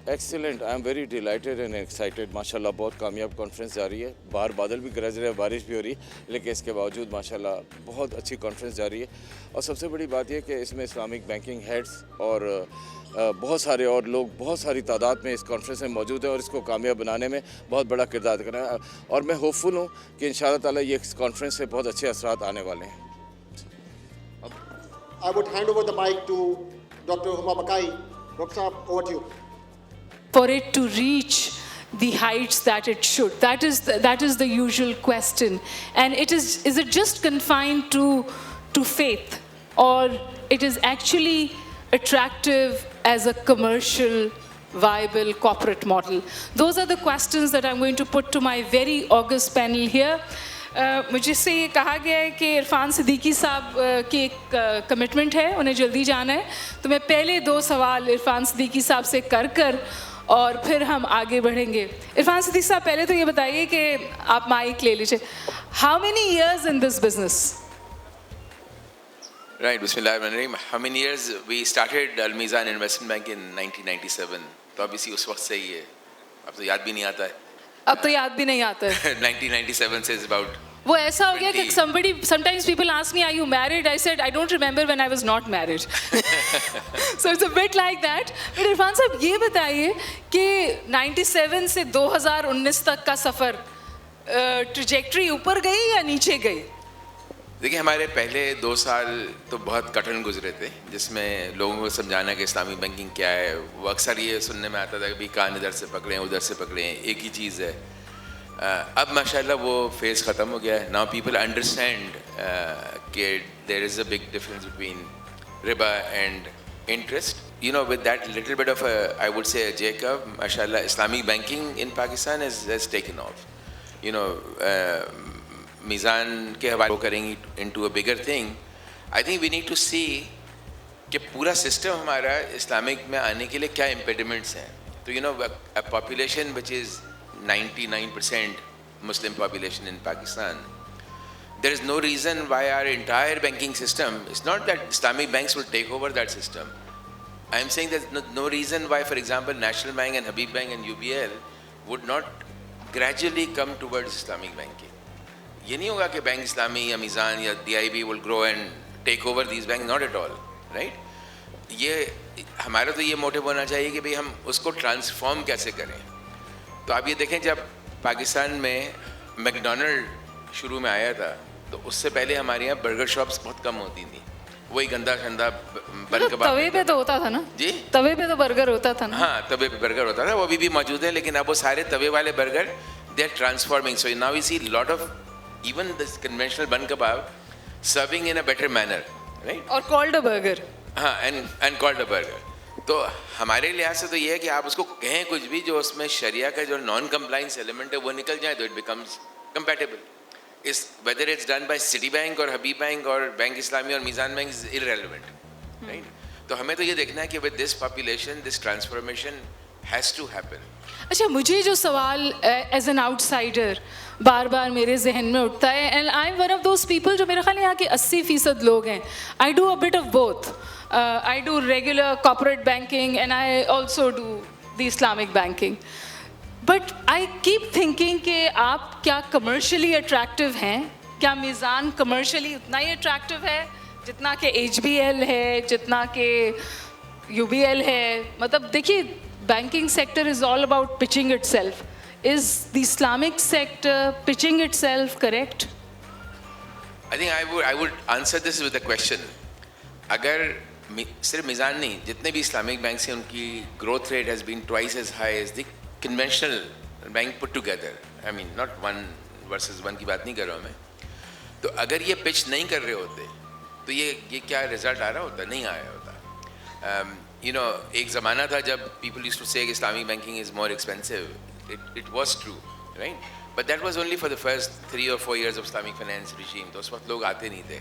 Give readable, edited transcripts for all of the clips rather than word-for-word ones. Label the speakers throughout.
Speaker 1: Excellent, I am very delighted and excited. ماشاء اللہ بہت کامیاب کانفرنس جاری ہے. باہر بادل بھی گرج رہے ہیں, بارش بھی ہو رہی ہے, لیکن اس کے باوجود ماشاء اللہ بہت اچھی کانفرنس جاری ہے. اور سب سے بڑی بات یہ کہ اس میں اسلامک بینکنگ ہیڈس اور بہت سارے اور لوگ بہت ساری تعداد میں اس کانفرنس میں موجود ہیں اور اس کو کامیاب بنانے میں بہت بڑا کردار کر رہے ہیں. اور میں ہوپ فل ہوں کہ ان شاء اللہ تعالیٰ یہ اس کانفرنس سے بہت اچھے اثرات آنے والے ہیں.
Speaker 2: I would hand over the mic to Dr. Huma Bakai. Dr. Saab, over to you.
Speaker 3: For it to reach the heights that it should? That is the usual question. And is it just confined to faith, or it is actually attractive as a commercial viable corporate model? Those are the questions that I'm going to put to my very august panel here. مجھے سے یہ کہا گیا ہے کہ عرفان صدیقی صاحب کی ایک کمٹمنٹ ہے, انہیں جلدی جانا ہے, تو میں پہلے 2 سوال عرفان صدیقی صاحب سے کر اور پھر ہم آگے بڑھیں گے. عرفان صدیقی صاحب, پہلے تو یہ بتائیے کہ آپ مائک لے لیجیے. How many years in this business?
Speaker 4: Right, Bismillahirrahmanirrahim. How many years? We started Al Mizan Investment Bank in 1997. تو اب اسی اس وقت سے ہی ہے, اب تو یاد بھی نہیں آتا ہے.
Speaker 3: اب تو یاد بھی نہیں آتا ہے.
Speaker 4: 1997 سے is about.
Speaker 3: وہ ایسا ہو گیا کہ sometimes people ask me, are you married? I said, I don't remember when I was not married. So it's a bit like that. But Irfan صاحب یہ بتائیے کہ 97 سے 2019 تک کا سفر ٹریجیکٹری اوپر گئی یا نیچے گئی؟
Speaker 4: دیکھیں, ہمارے پہلے 2 سال تو بہت کٹھن گزرے تھے, جس میں لوگوں کو سمجھانا کہ اسلامی بینکنگ کیا ہے. وہ اکثر یہ سننے میں آتا تھا کہ بھی کان ادھر سے پکڑیں ادھر سے پکڑیں, ایک ہی چیز ہے. اب ماشاء اللہ وہ فیز ختم ہو گیا ہے. ناؤ پیپل انڈرسٹینڈ کہ there is a big difference between ربا and interest. You know with that little bit of I would say Jacob, ماشاء اللہ Islamic banking in Pakistan has taken off. You know Meezan کے حوالے کریں گی into a bigger thing. I think we need to see کہ پورا system ہمارا Islamic میں آنے کے لیے کیا امپیڈمنٹس ہیں. تو you know a population which is 99% Muslim population in Pakistan, there is no reason why our entire banking system, it's not that Islamic banks will take over that system. I am saying there's no reason why, for example, National Bank and Habib Bank and UBL would not gradually come towards Islamic banking. یہ نہیں ہوگا کہ bank اسلامی یا میزان یا DIB will grow and take over these banks, not at all, right? یہ ہمارا تو یہ موٹو ہونا چاہیے کہ بھئی ہم اس کو ٹرانسفارم کیسے کریں. تو آپ یہ دیکھیں, جب پاکستان میں میکڈونلڈ شروع میں آیا تھا تو اس سے پہلے ہمارے یہاں برگر شاپس بہت کم ہوتی تھیں. وہی گندا شندا بن کباب,
Speaker 3: توے پہ تو ہوتا تھا نا
Speaker 4: جی,
Speaker 3: توے پہ تو برگر ہوتا تھا نا.
Speaker 4: ہاں, توے پہ برگر ہوتا تھا, وہ ابھی بھی موجود ہے, لیکن اب وہ سارے توے والے burger they are transforming. So now we see lot of even this conventional bun kebab serving in a better manner, right,
Speaker 3: اور کالڈ اے برگر.
Speaker 4: ہاں, اینڈ کالڈ اے برگر. تو ہمارے لحاظ سے تو یہ ہے کہ آپ اس کو کہیں کچھ بھی, جو اس میں شریعہ کا جو نان کمپلائنس ایلیمنٹ ہے وہ نکل جائے تو اٹ بیکمز کمپیٹیبل. اس whether it's done by Citi bank اور حبیب بینک اور بینک اسلامی اور میزان بینک از ارریلیونٹ, رائٹ. تو ہمیں تو یہ دیکھنا ہے کہ with this population this transformation has to happen.
Speaker 3: اچھا, مجھے جو سوال ایز این آؤٹ سائڈر بار بار میرے ذہن میں اٹھتا ہے, and I am one of those people جو میرے خیال ہے یہاں کے 80% لوگ ہیں. I do a bit of both. I do regular corporate banking and I also do the Islamic banking. But I keep thinking کہ آپ کیا commercially attractive ہیں, کیا میزان commercially اتنا ہی attractive ہے جتنا کہ HBL ہے, جتنا کہ UBL ہے. مطلب دیکھیے, banking sector is all about pitching itself. Is the Islamic sector pitching itself correct?
Speaker 4: I think I would answer this with a question. اگر صرف میزان نہیں, جتنے بھی اسلامک بینکس ہیں ان کی growth rate has been twice as high as the conventional bank put together. I mean not 1 versus 1 کی بات نہیں کر رہا ہوں میں. تو اگر یہ پچ نہیں کر رہے ہوتے تو یہ کیا رزلٹ آ رہا ہوتا, نہیں آیا ہوتا. یو نو, ایک زمانہ تھا جب پیپل یوز ٹو سے کہ Islamic banking is more expensive. It was true, right, but that was only for the first 3 or 4 years of Islamic finance regime. تو اس وقت لوگ آتے نہیں تھے.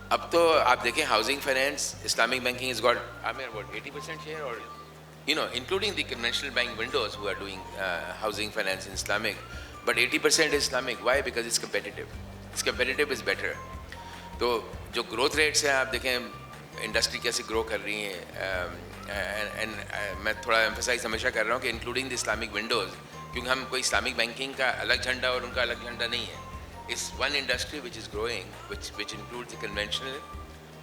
Speaker 4: اب تو آپ دیکھیں, housing finance, Islamic banking is got I mean about 80% share, or you know, including the conventional bank windows who are doing housing finance in Islamic, but 80% is Islamic. Why? Because it's competitive. It's competitive is better. تو جو growth rates ہیں آپ دیکھیں industry کیسے گرو کر رہی ہیں, میں تھوڑا ایمفسائز ہمیشہ کر رہا ہوں کہ انکلوڈنگ دی اسلامک ونڈوز، کیونکہ ہم کوئی اسلامک بینکنگ کا الگ جھنڈا اور ان کا الگ جھنڈا نہیں ہے. It's one industry which is growing which include the conventional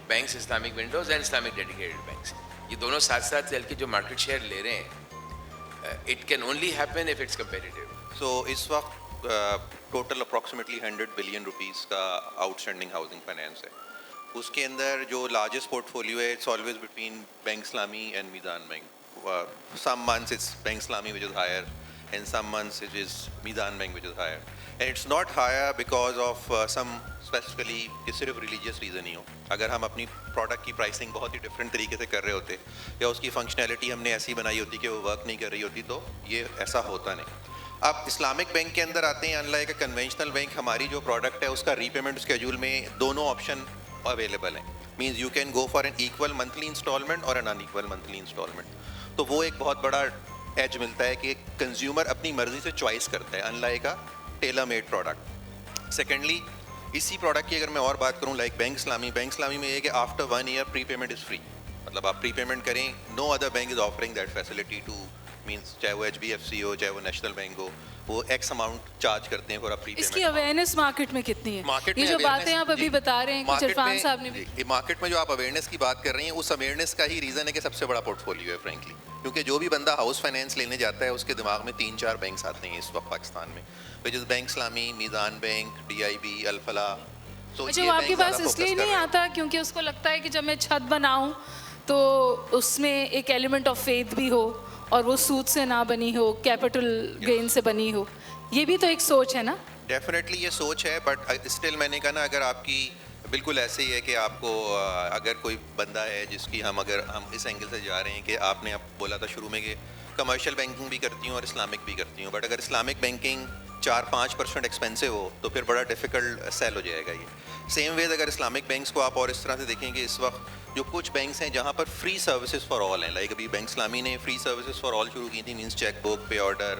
Speaker 4: banks, Islamic windows and Islamic dedicated banks. یہ دونوں ساتھ ساتھ چل کے جو مارکیٹ شیئر لے رہے ہیں، it can only happen if it's competitive.
Speaker 5: So اس وقت ٹوٹل اپروکسیمیٹلی 100 بلین روپیز کا آؤٹ اسٹینڈنگ ہاؤسنگ فائنینس ہے. اس کے اندر جو لارجسٹ پورٹ فولیو ہے it's always between bank Islami and Meezan bank. Some months it's bank Islami which is higher and some months it is Meezan bank which is higher. And it's not higher because of some specifically کہ صرف religious reason ہی ہو. اگر ہم اپنی product کی pricing بہت ہی different طریقے سے کر رہے ہوتے یا اس کی فنکشنالٹی ہم نے ایسی بنائی ہوتی کہ وہ ورک نہیں کر رہی ہوتی تو یہ ایسا ہوتا نہیں. اب اسلامک بینک کے اندر آتے ہیں، ان لائک اے کنونشنل بینک ہماری جو پروڈکٹ ہے اس کا ری پیمنٹ اسکیڈول میں دونوں آپشن اویلیبل ہیں. Means you can go for an equal monthly instalment اور an unequal monthly instalment. تو وہ ایک بہت بڑا ایج ملتا ہے کہ کنزیومر اپنی مرضی سے چوائس کرتا ہے، in like a tailor made product. Secondly اسی پروڈکٹ کی اگر میں اور بات کروں لائک بینک اسلامی میں یہ ہے کہ after 1 year prepayment is free. مطلب آپ پری پیمنٹ کریں، no other bank is offering that facility to means چاہے وہ HBFC ہو چاہے وہ نیشنل بینک ہو، وہ ایکس اماؤنٹ چارج کرتے ہیں فور اے پری پیمنٹ.
Speaker 3: اس کی اویئرنیس مارکیٹ میں کتنی ہے؟ یہ جو باتیں آپ ابھی بتا رہے ہیں کچھ عرفان صاحب نے بھی
Speaker 5: مارکیٹ میں جو آپ اویئرنیس کی بات کر رہی ہیں اس اویئرنیس کا ہی ریزن ہے کہ سب سے بڑا پورٹ فولیو ہے فرینکلی. کیونکہ جو بھی بندہ ہاؤس فائنینس لینے جاتا ہے اس کے دماغ میں 3-4 بینکس آتے ہیں اس وقت پاکستان میں، وچ از بینک اسلامی، میزان بینک، DIB، الفلاح.
Speaker 3: جو آپ کے پاس اس لیے نہیں آتا کیونکہ اس کو لگتا ہے کہ جب میں چھت بناؤں تو اس میں ایک ایلیمنٹ آف فیتھ بھی ہو اور وہ سود سے نہ بنی ہو، کیپٹل گین سے بنی ہو. یہ بھی تو ایک سوچ ہے نا.
Speaker 5: ڈیفینیٹلی یہ سوچ ہے، بٹ اسٹل میں نے کہا نا اگر آپ کی بالکل ایسے ہی ہے کہ آپ کو اگر کوئی بندہ ہے جس کی اگر ہم اس اینگل سے جا رہے ہیں کہ آپ نے اب بولا تھا شروع میں کہ کمرشل بینکنگ بھی کرتی ہوں اور اسلامک بھی کرتی ہوں، بٹ اگر اسلامک بینکنگ 4-5% ایکسپینسو ہو تو پھر بڑا ڈیفیکلٹ سیل ہو جائے گا. یہ سیم ویز اگر اسلامک بینکس کو آپ اور اس طرح سے دیکھیں کہ اس وقت جو کچھ بینکس ہیں جہاں پر فری سروسز فار آل ہیں، لائک ابھی بینک اسلامی نے فری سروسز فار آل شروع کی تھی، means cheque book, pay order,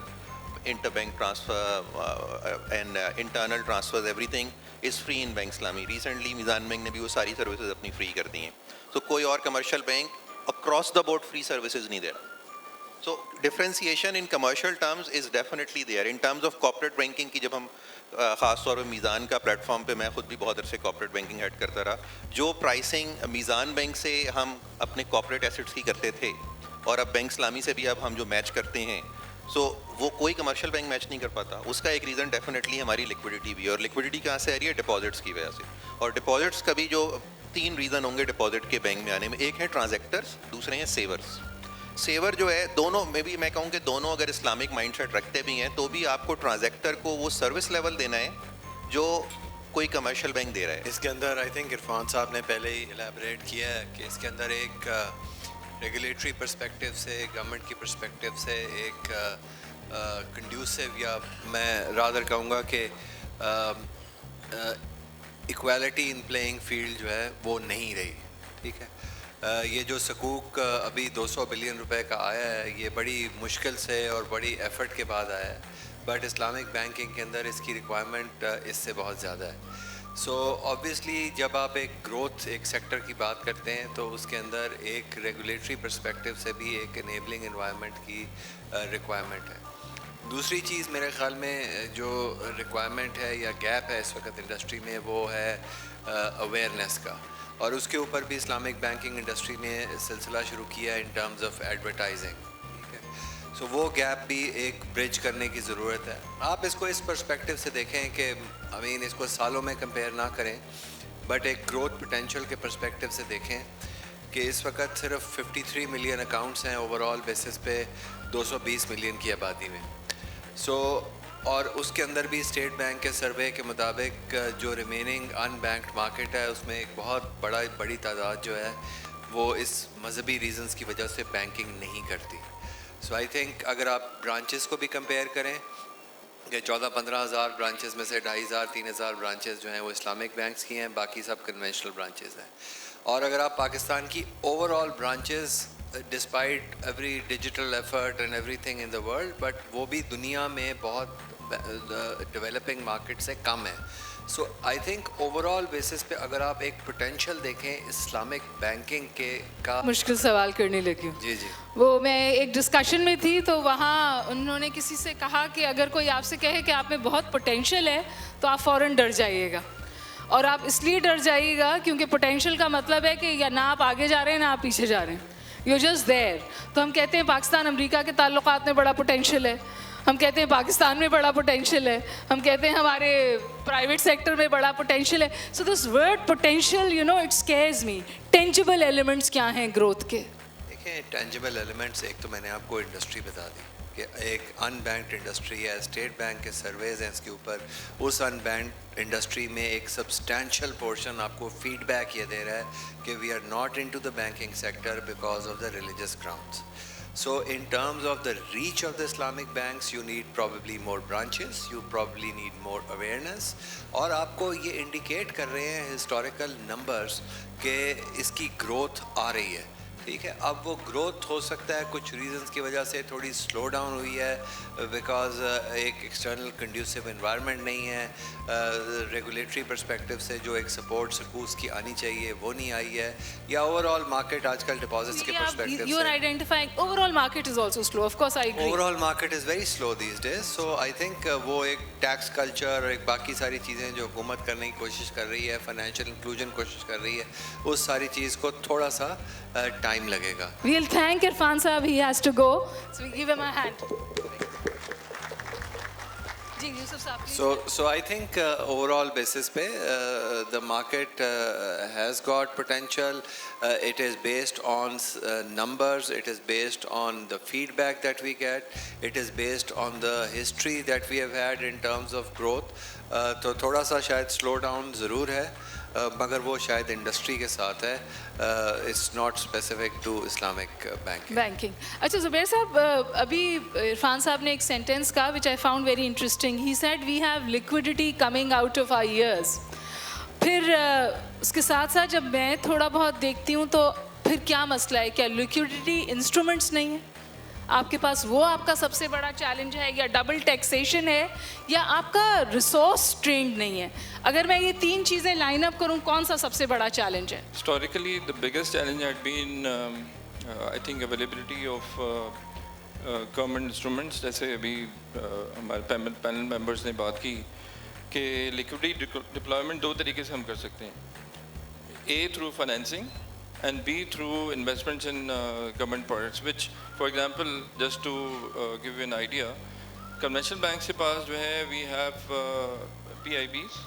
Speaker 5: inter bank transfer and internal transfer, everything is free in bank Islami. Recently Meezan bank نے بھی وہ ساری سروسز اپنی فری کر دی ہیں. تو کوئی اور commercial bank across the board free services نہیں دے رہا. So differentiation in commercial terms is definitely there. In terms of corporate banking کی جب ہم خاص طور پہ میزان کا پلیٹ فارم پہ میں خود بھی بہت عرصے کارپوریٹ بینکنگ ہیڈ کرتا رہا، جو پرائسنگ میزان بینک سے ہم اپنے کارپوریٹ ایسیٹس کی کرتے تھے اور اب بینک اسلامی سے بھی اب ہم جو میچ کرتے ہیں، سو وہ کوئی کمرشل بینک میچ نہیں کر پاتا. اس کا ایک ریزن ڈیفینیٹلی ہماری لیکوڈیٹی بھی ہے، اور لیکوڈیٹی کہاں سے آ رہی ہے؟ ڈپازٹس کی وجہ سے. اور ڈپازٹس کا بھی جو 3 ریزن ہوں گے ڈپازٹ کے بینک میں آنے میں، ایک ہے ٹرانزیکٹرس، دوسرے ہیں سیورس. سیور جو ہے دونوں میں بھی میں کہوں کہ دونوں اگر اسلامک مائنڈ سیٹ رکھتے بھی ہیں تو بھی آپ کو ٹرانزیکٹر کو وہ سروس لیول دینا ہے جو کوئی کمرشل بینک دے رہا ہے.
Speaker 6: اس کے اندر آئی تھنک عرفان صاحب نے پہلے ہی الیبریٹ کیا ہے کہ اس کے اندر ایک ریگولیٹری پرسپیکٹیو سے، گورنمنٹ کی پرسپیکٹیو سے ایک کنڈیوسیو، یا میں رادر کہوں گا کہ ایکویلٹی ان پلینگ فیلڈ جو ہے وہ نہیں رہی. ٹھیک ہے، یہ جو سکوک ابھی 200 بلین روپے کا آیا ہے، یہ بڑی مشکل سے اور بڑی ایفرٹ کے بعد آیا ہے، بٹ اسلامک بینکنگ کے اندر اس کی ریکوائرمنٹ اس سے بہت زیادہ ہے. سو آبویسلی جب آپ ایک گروتھ ایک سیکٹر کی بات کرتے ہیں تو اس کے اندر ایک ریگولیٹری پرسپیکٹیو سے بھی ایک انیبلنگ انوائرمنٹ کی ریکوائرمنٹ ہے. دوسری چیز میرے خیال میں جو ریکوائرمنٹ ہے یا گیپ ہے اس وقت انڈسٹری میں، وہ ہے اویئرنیس کا، اور اس کے اوپر بھی اسلامک بینکنگ انڈسٹری نے سلسلہ شروع کیا ہے ان ٹرمز آف ایڈورٹائزنگ. ٹھیک ہے، سو وہ گیپ بھی ایک برج کرنے کی ضرورت ہے. آپ اس کو اس پرسپیکٹیو سے دیکھیں کہ اس کو سالوں میں کمپیئر نہ کریں، بٹ ایک گروتھ پوٹینشیل کے پرسپیکٹیو سے دیکھیں کہ اس وقت صرف 53 ملین اکاؤنٹس ہیں اوور آل بیسس پہ 220 ملین کی آبادی میں. سو اور اس کے اندر بھی اسٹیٹ بینک کے سروے کے مطابق جو ریمیننگ ان بینکڈ مارکیٹ ہے اس میں ایک بہت بڑی تعداد جو ہے وہ اس مذہبی ریزنز کی وجہ سے بینکنگ نہیں کرتی. سو آئی تھنک اگر آپ برانچز کو بھی کمپیئر کریں کہ 14-15 ہزار برانچز میں سے 2,500-3,000 برانچز جو ہیں وہ اسلامک بینکس کی ہیں، باقی سب کنونشنل برانچز ہیں. اور اگر آپ پاکستان کی over all branches despite every digital effort and every thing in the world, but وہ بھی دنیا میں بہت ڈیولپنگ مارکیٹ سے کم ہے. So I think overall basis پہ اگر آپ ایک پوٹینشیل دیکھیں اسلامک بینکنگ کے کا
Speaker 3: مشکل سوال کرنے لگی ہوں.
Speaker 6: جی جی
Speaker 3: وہ میں ایک ڈسکشن میں تھی تو وہاں انہوں نے کسی سے کہا کہ اگر کوئی آپ سے کہے کہ آپ میں بہت پوٹینشیل ہے تو آپ فوراً ڈر جائیے گا, اور آپ اس لیے ڈر جائیے گا کیونکہ پوٹینشیل کا مطلب ہے کہ یا نہ آپ آگے جا رہے ہیں نہ آپ پیچھے جا رہے ہیں, یو جسٹ دیر. تو ہم کہتے ہیں پاکستان امریکہ کے تعلقات میں بڑا پوٹینشیل ہے, ہم کہتے ہیں پاکستان میں بڑا پوٹینشیل ہے, ہم کہتے ہیں ہمارے پرائیویٹ سیکٹر میں بڑا پوٹینشیل ہے. So this word potential you know it scares me. Tangible elements کیا ہیں گروتھ کے؟
Speaker 6: دیکھیں ٹینجیبل ایلیمنٹس, ایک تو میں نے آپ کو انڈسٹری بتا دی کہ ایک ان بینکڈ انڈسٹری ہے, اسٹیٹ بینک کے سرویز ہیں اس کے اوپر, اس ان بینکڈ انڈسٹری میں ایک سبسٹینشیل پورشن آپ کو فیڈ بیک یہ دے رہا ہے کہ we are not in to the banking sector because of the religious grounds. So in terms of the reach of the Islamic banks, you need probably more branches, you probably need more awareness, اور آپ کو یہ indicate کر رہے ہیں historical numbers کہ اس کی growth آ رہی ہے. ٹھیک ہے, اب وہ گروتھ ہو سکتا ہے کچھ ریزنس کی وجہ سے تھوڑی سلو ڈاؤن ہوئی ہے بیکاز ایک ایکسٹرنل کنڈیوسو انوائرمنٹ نہیں ہے, ریگولیٹری پرسپیکٹیو سے جو ایک سپورٹ سکوز کی آنی چاہیے وہ نہیں آئی ہے, یا اوور آل مارکیٹ آج کل ڈپازٹس کے پرسپیکٹیو سے
Speaker 3: you are identifying overall market is also slow. Of course I agree,
Speaker 6: overall market is very slow these days. So I think وہ ایک ٹیکس کلچر, ایک باقی ساری چیزیں جو حکومت کرنے کی کوشش کر رہی ہے, فائنینشیل انکلوژن کوشش کر رہی ہے, اس ساری چیز کو تھوڑا سا ٹائم لگے گا.
Speaker 3: we'll thank Irfan Saab, he has to go, so we give him a hand. جی یوسف صاحب please.
Speaker 6: So I think overall basis pay the market has got potential. It is based on numbers, it is based on the feedback that we get, it is based on the history that we have had in terms of growth. تو تھوڑا سا شاید slow down ضرور ہے, مگر وہ شاید industry کے ساتھ ہے, it's not specific to Islamic
Speaker 3: banking. اچھا زبیر صاحب, ابھی عرفان صاحب نے ایک سینٹینس کہا which I found very interesting. He said we have liquidity coming out of our ears. پھر اس کے ساتھ ساتھ جب میں تھوڑا بہت دیکھتی ہوں تو پھر کیا مسئلہ ہے, کیا لیکوڈیٹی انسٹرومنٹس نہیں ہیں آپ کے پاس, وہ آپ کا سب سے بڑا چیلنج ہے, یا ڈبل ٹیکسیشن ہے, یا آپ کا ریسورس ٹرینڈ نہیں ہے؟ اگر میں یہ تین چیزیں لائن اپ کروں, کون سا سب سے بڑا چیلنج ہے؟
Speaker 7: Historically, the biggest challenge had been, I think, availability of government instruments. جیسے ابھی ہمارے پینل ممبرس نے بات کی کہ liquidity deployment دو طریقے سے ہم کر سکتے ہیں, A through financing and B through investments in government products, which, for example, just to give you an idea, conventional banks کے پاس جو ہے we have PIBs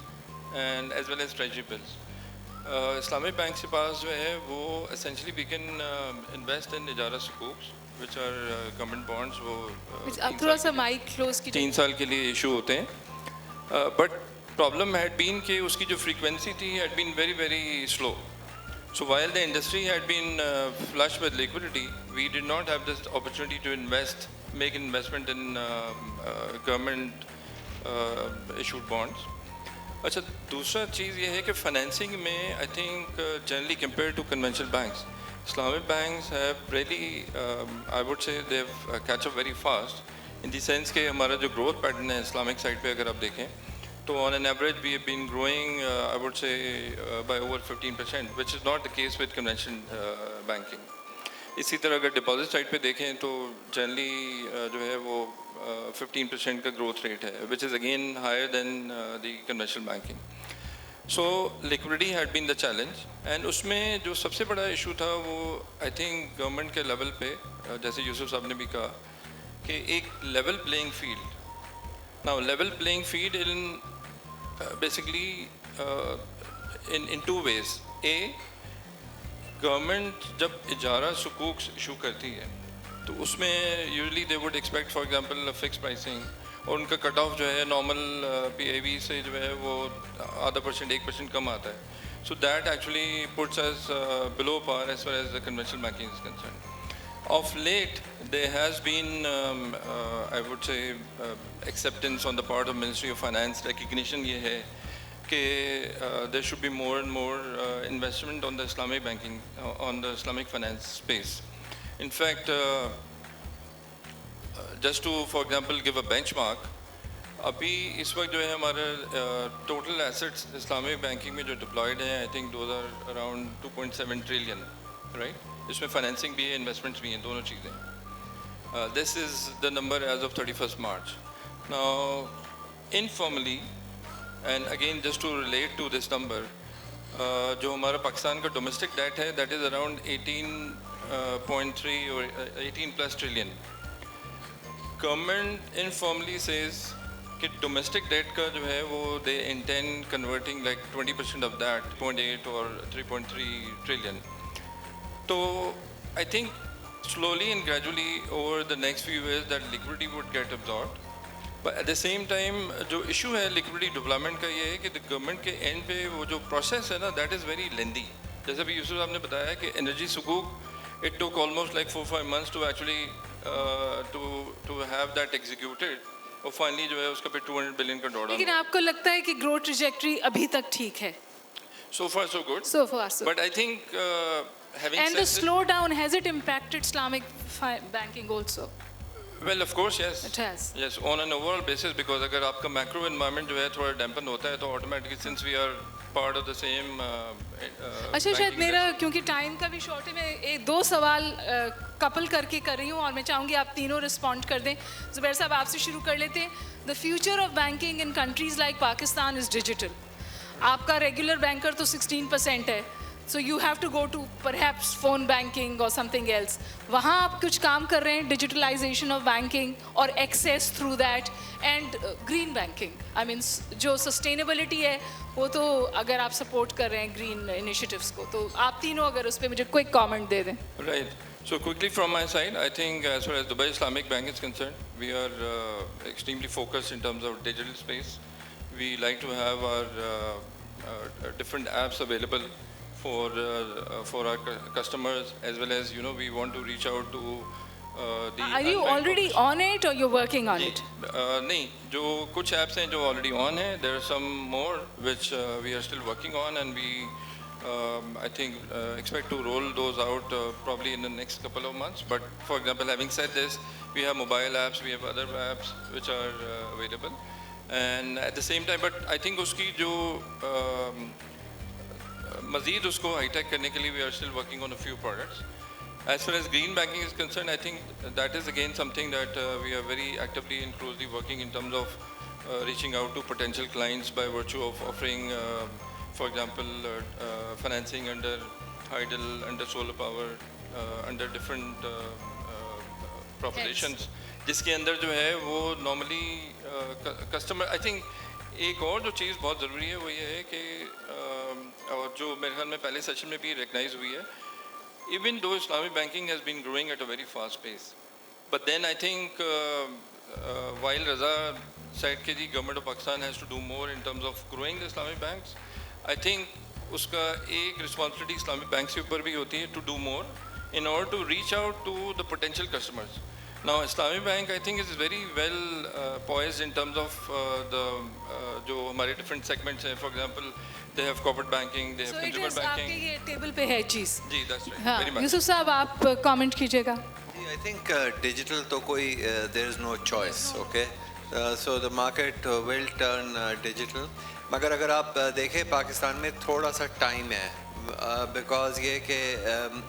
Speaker 7: and as well as treasury bills. Islamic banks کے پاس جو ہے وہ essentially we can invest in اجارہ سکوکس which are government bonds. وہ
Speaker 3: آپ تھوڑا سا مائک کلوز کی
Speaker 7: 3 سال کے لیے ایشو ہوتے ہیں, بٹ پرابلم had been کہ اس کی جو فریکوینسی تھی had been very very slow. So while the industry had been flush with liquidity, we did not have this opportunity to make an investment in government issued bonds. اچھا, دوسرا چیز یہ ہے کہ فائنینسنگ میں I think generally compare to conventional banks, Islamic banks have really, I would say they've catch up very fast in the sense کہ ہمارا جو growth pattern ہے اسلامک سائڈ پہ اگر آپ دیکھیں تو on an average we have been growing, I would say, by over 15%, which is not the case with conventional banking. اسی طرح اگر ڈپازٹ سائڈ پہ دیکھیں تو جنرلی جو ہے وہ 15% کا گروتھ ریٹ ہے, which is again higher than the conventional banking. So liquidity had been the challenge, and اس میں جو سب سے بڑا ایشو تھا وہ I think گورنمنٹ کے لیول پہ, جیسے یوسف صاحب نے بھی کہا کہ ایک level playing field. Now level playing field in basically in two ways. A, government جب اجارہ سکوکس ایشو کرتی ہے تو اس میں usually they would expect for example fix pricing, اور ان کا کٹ آف جو ہے نارمل پی آئی بی سے جو ہے وہ 0.5% 1% کم آتا ہے. سو دیٹ ایکچولی پٹس اس بلو پار as far as the conventional banking is concerned. Of late, there has been, I would say, acceptance on the part of Ministry of Finance, recognition یہ ہے کہ there should be more and more investment on the Islamic banking, on the Islamic finance space. In fact, just to, for example, give a benchmark, ابھی اس وقت جو ہے ہمارے total assets Islamic banking میں جو ڈپلائڈ ہیں I think those are around 2.7 trillion right. اس میں فائنینسنگ بھی ہے, انویسٹمنٹس بھی ہیں, دونوں چیزیں. This is the number as of 31st March. Now informally and again just to relate to this number, جو ہمارا پاکستان کا ڈومیسٹک ڈیٹ ہے دیٹ از اراؤنڈ 18.3 اور 18+ ٹریلین. گورنمنٹ انفارملی سیز کہ ڈومیسٹک ڈیٹ کا جو ہے وہ they intend converting like 20% of that 0.8 اور 3.3 ٹریلین. تو I think slowly and gradually over the next few years that liquidity would get absorbed. But at the same time جو issue ہے liquidity development کا یہ ہے کہ گورنمنٹ کے and پہ وہ جو پروسیس ہے نا that is very lengthy. جیسے ابھی یوسف صاحب نے بتایا کہ energy سکوک it took almost like 4-5 months to actually to have that executed اور finally جو ہے اس کا پہ 200 billion کا ڈراڈاؤن.
Speaker 3: لیکن آپ کو لگتا ہے کہ گروتھ ٹریجیکٹری ابھی تک ٹھیک ہے؟
Speaker 7: So far so good.
Speaker 3: So far so.
Speaker 7: But I think having
Speaker 3: And
Speaker 7: said
Speaker 3: the
Speaker 7: this,
Speaker 3: slowdown, has it impacted Islamic banking also?
Speaker 7: well of course yes.
Speaker 3: It has.
Speaker 7: Yes, on an overall basis because اگر آپ کا macro environment جو ہے تھوڑا dampen ہوتا ہے تو automatically since we are part of the same
Speaker 3: اچھا شاید میرا کیونکہ ٹائم کا بھی شارٹ ہے میں 2 سوال کپل کر کے کر رہی ہوں اور میں چاہوں گی آپ تینوں رسپونڈ کر دیں. زبیر صاحب آپ سے شروع کر لیتے ہیں. The future of banking in countries like Pakistan is digital. آپ کا ریگولر بینکر تو 16% ہے, so you have to go to perhaps phone banking اور سم تھنگ ایلس. وہاں آپ کچھ کام کر رہے ہیں ڈیجیٹلائزیشن آف بینکنگ اور access through that and green banking. I means جو سسٹینیبلٹی ہے وہ تو اگر آپ سپورٹ کر رہے ہیں گرین انیشیٹیوس کو تو آپ تینوں اگر اس پہ مجھے کوئک کامنٹ دے دیں.
Speaker 7: Right. So quickly from my side, I think as far as Dubai Islamic Bank is concerned, we are extremely focused in terms of digital space. We like to have our different apps available for our customers as well as we want to reach out to the.
Speaker 3: Are you already on it or you're working on it?
Speaker 7: نہیں, جو کچھ apps ہیں جو already on ہیں, there are some more which we are still working on and we I think expect to roll those out probably in the next couple of months. But for example, having said this, we have mobile apps, we have other apps which are available. And at the same time, but I think اس کی جو مزید اس کو high tech کرنے کے لیے we are still working on a few products. As far as green banking is concerned, I think that is again something that we are very actively and closely working in terms of reaching out to potential clients by virtue of offering, for example, financing under hydel, under solar power, under different propositions. جس کے اندر جو ہے وہ normally customer I think ایک اور جو چیز بہت ضروری ہے وہ یہ ہے کہ اور جو میرے خیال میں پہلے سیشن میں بھی ریکگنائز ہوئی ہے, even though Islamic banking has been growing at a very fast pace, but then I think while Raza said کہ جی government of Pakistan has to do more in terms of growing the Islamic banks. I think اس کا ایک responsibility Islamic banks کے اوپر بھی ہوتی ہے to do more in order to reach out to the potential customers. Now Islamic Bank I think is very well poised in terms of the جو ہمارے different segments ہیں. For example, they have corporate banking, they have consumer banking.
Speaker 3: آپ کے یہ table پہ ہے چیز.
Speaker 7: جی that's right.
Speaker 3: ہاں
Speaker 7: Very much.
Speaker 3: یوسف صاحب آپ کامنٹ کیجیے گا.
Speaker 6: I think digital تو کوئی there is no choice, okay? So the market will turn digital. مگر اگر آپ دیکھیں پاکستان میں تھوڑا سا ٹائم ہے بیکاز یہ کہ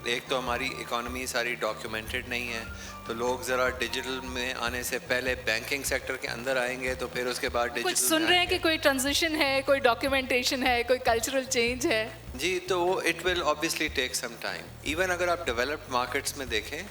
Speaker 6: ایک تو ہماری اکانومی ساری ڈاکیومنٹڈ نہیں ہے, تو لوگ ذرا ڈیجیٹل میں آنے سے پہلے بینکنگ سیکٹر کے اندر آئیں گے تو پھر اس کے بعد ڈیجیٹل
Speaker 3: کچھ سن رہے ہیں کہ کوئی ٹرانزیشن ہے, کوئی ڈاکیومنٹیشن ہے, کوئی کلچرل چینج ہے.
Speaker 6: جی تو وہ it will obviously take some time. Even اگر آپ ڈیولپڈ مارکیٹس میں دیکھیں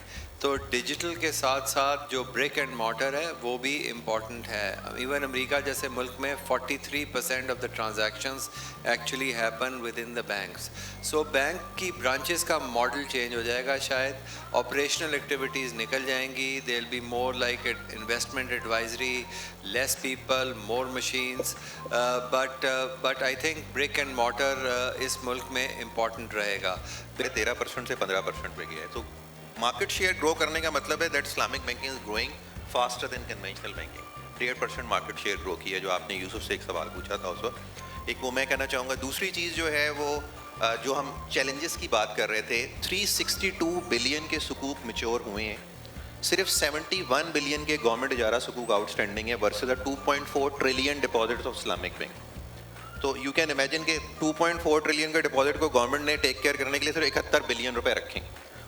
Speaker 6: تو ڈیجیٹل کے ساتھ ساتھ جو بریک اینڈ مارٹر ہے وہ بھی امپورٹنٹ ہے. ایون امریکہ جیسے ملک میں 43% of the transactions actually happen within the banks. So bank کی برانچز کا ماڈل چینج ہو جائے گا, شاید آپریشنل ایکٹیویٹیز نکل جائیں گی. They will be more like investment advisory, less people, more machines, but I think brick and mortar اس ملک میں امپورٹنٹ رہے گا.
Speaker 5: 13% سے 15% پہ گیا ہے. تو مارکیٹ شیئر گرو کرنے کا مطلب ہے that Islamic banking is growing faster than conventional banking. 1.5% market share grow کی ہے, جو آپ نے یوسف سے ایک سوال پوچھا تھا اس وقت. ایک وہ میں کہنا چاہوں گا. دوسری چیز جو ہے وہ جو ہم چیلنجز کی بات کر رہے تھے, 362 بلین کے سکوک میچور ہوئے ہیں صرف 71 بلین کے گورنمنٹ اجارہ سکوک آؤٹ اسٹینڈنگ ہے versus 2.4 trillion deposits of Islamic bank. تو یو کین امیجن کہ 2.4 ٹریلین کے ڈپازٹ کو گورنمنٹ نے ٹیک کیئر کرنے کے لیے صرف 71 بلین روپے رکھیں,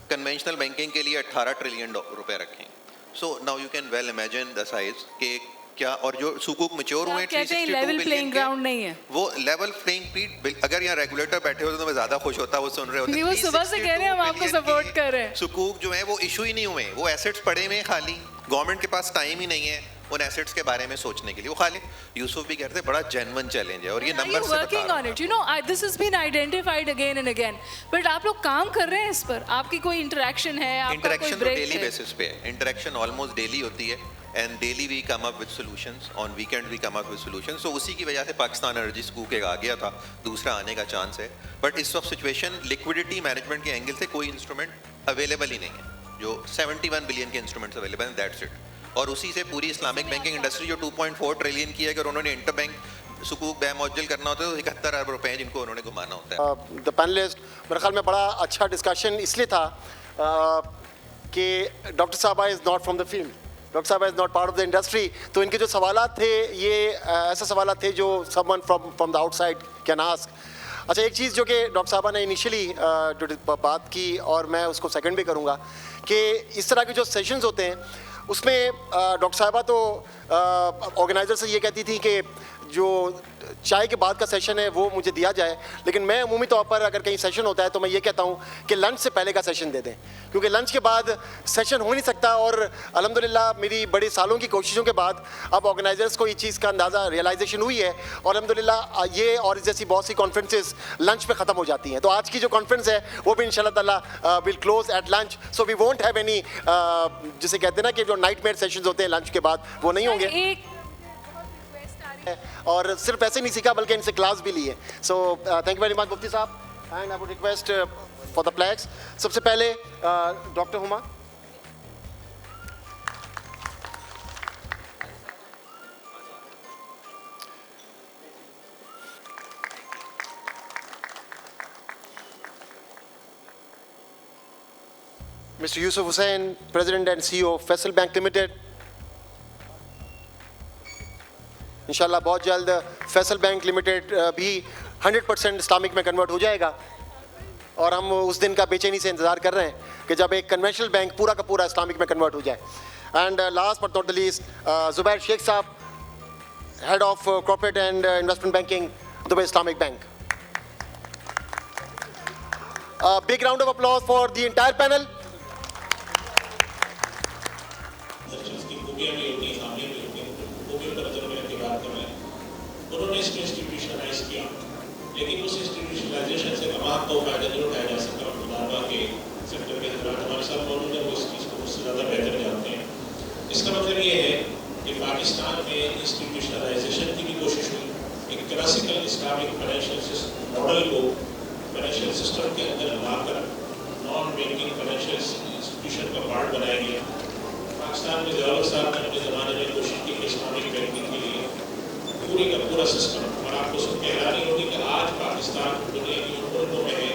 Speaker 5: کنونشنل بینکنگ کے لیے 18 ٹریلین روپے رکھیں. So now you can well imagine the size کہ کیا, اور جو سکوک میچور ہوئے ہیں
Speaker 3: لیول پلینگ گراؤنڈ نہیں ہے,
Speaker 5: وہ لیول پلینگ فیلڈ. اگر یہاں ریگولیٹر بیٹھے ہوتے تو میں زیادہ خوش ہوتا, وہ سن رہے ہوتے.
Speaker 3: وہ صبح سے کہہ رہے ہیں ہم آپ کو سپورٹ کر رہے ہیں.
Speaker 5: سکوک جو ہیں وہ ایشو ہی نہیں ہوئے, وہ ایسیٹس پڑے ہوئے ہیں خالی, گورنمنٹ کے پاس ٹائم ہی نہیں ہے ان ایسیٹس کے بارے میں سوچنے کے لیے. وہ خالی یوسف بھی کہتے ہیں بڑا جینون چیلنج ہے, اور یہ نمبر سے بتا رہا ہوں.
Speaker 3: You know, this has been identified again and again. But آپ لوگ کام کر رہے ہیں اس پر, آپ کی کوئی انٹریکشن ہے, آپ کا کوئی
Speaker 5: انٹریکشن تو
Speaker 3: بریک
Speaker 5: ڈیلی
Speaker 3: ہے؟
Speaker 5: بیسس پہ ہے, انٹریکشن آلموسٹ ڈیلی ہوتی ہے, and daily we come up with solutions, on weekend we come up with solutions. تو اسی کی وجہ سے پاکستان انرجی سکوک ایک آ گیا تھا, دوسرا آنے کا چانس ہے. بٹ اس وقت سچویشن لکوڈیٹی مینجمنٹ کے اینگل سے کوئی انسٹرومنٹ اویلیبل ہی نہیں ہے. جو 71 بلین کے انسٹرومنٹس اویلیبل ہیں, دیٹس اٹ. اور اسی سے پوری اسلامک بینکنگ انڈسٹری جو 2.4 ٹریلین کی ہے, اگر انہوں نے انٹر بینک سکوک بے معجل کرنا ہوتا ہے تو 71 ارب روپے ہیں جن کو انہوں نے گھمانا ہوتا ہے.
Speaker 2: دا پینلسٹ میرے خیال میں بڑا اچھا ڈسکشن اس لیے تھا کہ ڈاکٹر صاحبہ is not from the field, doctor صاحبہ is not part of the industry. تو ان کے جو سوالات تھے یہ ایسے سوالات تھے جو some one from the out side can ask. اچھا, ایک چیز جو کہ ڈاکٹر صاحبہ نے انیشلی جو بات کی, اور میں اس کو سیکنڈ بھی کروں گا, کہ اس طرح کے جو سیشنز ہوتے ہیں اس میں ڈاکٹر صاحبہ تو آرگنائزر سے یہ کہتی تھی کہ جو چائے کے بعد کا سیشن ہے وہ مجھے دیا جائے, لیکن میں عمومی طور پر اگر کہیں سیشن ہوتا ہے تو میں یہ کہتا ہوں کہ لنچ سے پہلے کا سیشن دے دیں, کیونکہ لنچ کے بعد سیشن ہو نہیں سکتا. اور الحمدللہ میری بڑی سالوں کی کوششوں کے بعد اب آرگنائزرس کو یہ چیز کا اندازہ ریئلائزیشن ہوئی ہے, اور الحمدللہ یہ اور اس جیسی بہت سی کانفرنسز لنچ پہ ختم ہو جاتی ہیں. تو آج کی جو کانفرنس ہے وہ بھی انشاءاللہ تعالیٰ will close at lunch, so we won't have any جسے کہتے ہیں نا کہ جو نائٹ میئر سیشنز ہوتے ہیں لنچ کے بعد, وہ نہیں ہوں گے. اور صرف ایسے نہیں سیکھا بلکہ ان سے کلاس بھی لی ہے. So thank you very much مفتی صاحب, and I would request for the plaques. سب سے پہلے doctor Huma. Mister Yousuf Hussain, president and CEO Faysal bank limited. انشاءاللہ بہت جلد فیصل بینک لمیٹڈ بھی 100% اسلامک میں کنورٹ ہو جائے گا, اور ہم اس دن کا بے چینی سے انتظار کر رہے ہیں کہ جب ایک کنونشنل بینک پورا کا پورا اسلامک میں کنورٹ ہو جائے. And last but not the least, Zubair Sheikh صاحب, head of corporate and investment banking, Dubai Islamic bank. Big round of applause for the entire panel.
Speaker 8: انہوں نے اس کو انسٹیٹیوشنلائز کیا, لیکن اس انسٹیٹیوشنلائزیشن سے تمام تو فائدہ نہیں اٹھایا جا سکتا. مطالبہ کے سیکٹر کے حضرات ہمارے ساتھ موجود ہیں, وہ اس چیز کو مجھ سے زیادہ بہتر جانتے ہیں. اس کا مطلب یہ ہے کہ پاکستان میں انسٹیٹیوشنلائزیشن کی بھی کوشش ہوئی. ایک کلاسیکل اسلامک فائنینشیل ماڈل کو فائنینشیل سسٹم کے اندر لا کر نان بینکنگ فائنینشیل انسٹیٹیوشن کا پارٹ بنایا گیا. پاکستان میں ضیاء صاحب نے اپنے زمانے میں کوشش کی کہ اسلامک بینکنگ کے لیے پورے کا پورا سسٹم, اور آپ کو سن کے حیرانی ہوگی کہ آج پاکستان دنیا کی ان ملکوں میں ہے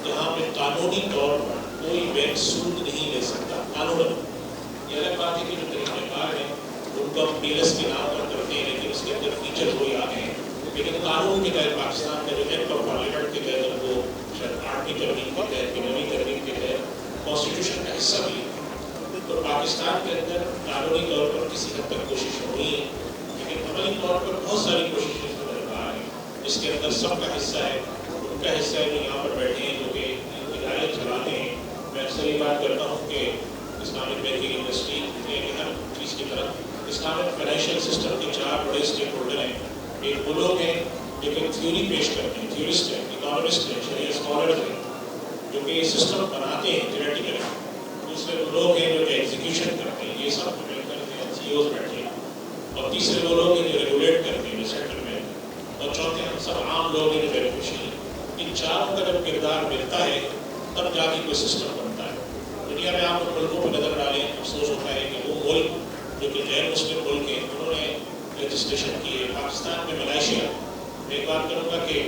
Speaker 8: جہاں پہ قانونی طور پر کوئی بینک سود نہیں لے سکتا قانون. یہ الگ بات ہے کہ جو طریقہ کار ہیں ان کو ہم پیلس کے نام پر کرتے ہیں, لیکن اس کے اندر فیچر وہی آ گئے ہیں. لیکن قانون کے تحت پاکستان کا جو ایکٹ آف پارلیمنٹ کے تحت وہ شاید 8ویں ترمیم کے تحت 9ویں ترمیم کے تحت کانسٹیٹیوشن کا حصہ بھی ہے. تو پاکستان کے اندر قانونی طور پر کسی حد تک کوشش ہوئی ہے, عملی طور پر بہت ساری کوششیں اس میں رہا ہے. اس کے اندر سب کا حصہ ہے, ان کا حصہ ہے جو یہاں پر بیٹھے ہیں, جو کہ ادارے چلاتے ہیں. میں اکثر یہ بات کرتا ہوں کہ اسلامک بینکنگ انڈسٹری کے ہر چیز کی طرف اسلامک فائنینشیل سسٹم کے 4 بڑے اسٹیک ہولڈر ہیں. ایک وہ لوگ ہیں جو کہ تھیوری پیش کرتے ہیں, تھیورسٹ ہیں, اکانومسٹ ہیں, شریعہ اسکالرز ہیں, جو کہ یہ سسٹم بناتے ہیں تھیوریٹیکلی. دوسرے وہ لوگ ہیں جو کہ ایگزیکیوشن کرتے ہیں, یہ سب مل کر سی اوز بیٹھے ہیں. اور تیسرے وہ لوگ ہیں جو ریگولیٹ کرتے ہیں سینٹر میں, اور چوتھے ہم سب عام لوگ ہیں جو بینیفیشری ہیں. ان چاروں کا جب کردار ملتا ہے تب جا کے کوئی سسٹم بنتا ہے. دنیا میں آپ ان ملکوں پہ نظر ڈالیں, افسوس ہوتا ہے کہ وہ ملک جو کہ غیر مسلم ملک ہیں انہوں نے رجسٹریشن کی ہے. پاکستان میں ملائیشیا, میں ایک بات کروں گا کہ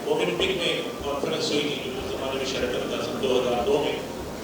Speaker 8: اولمپک میں کانفرنس ہوئی تھی جو اس زمانے میں شیرٹن تھا 2002 میں,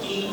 Speaker 8: 3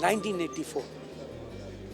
Speaker 9: 1984,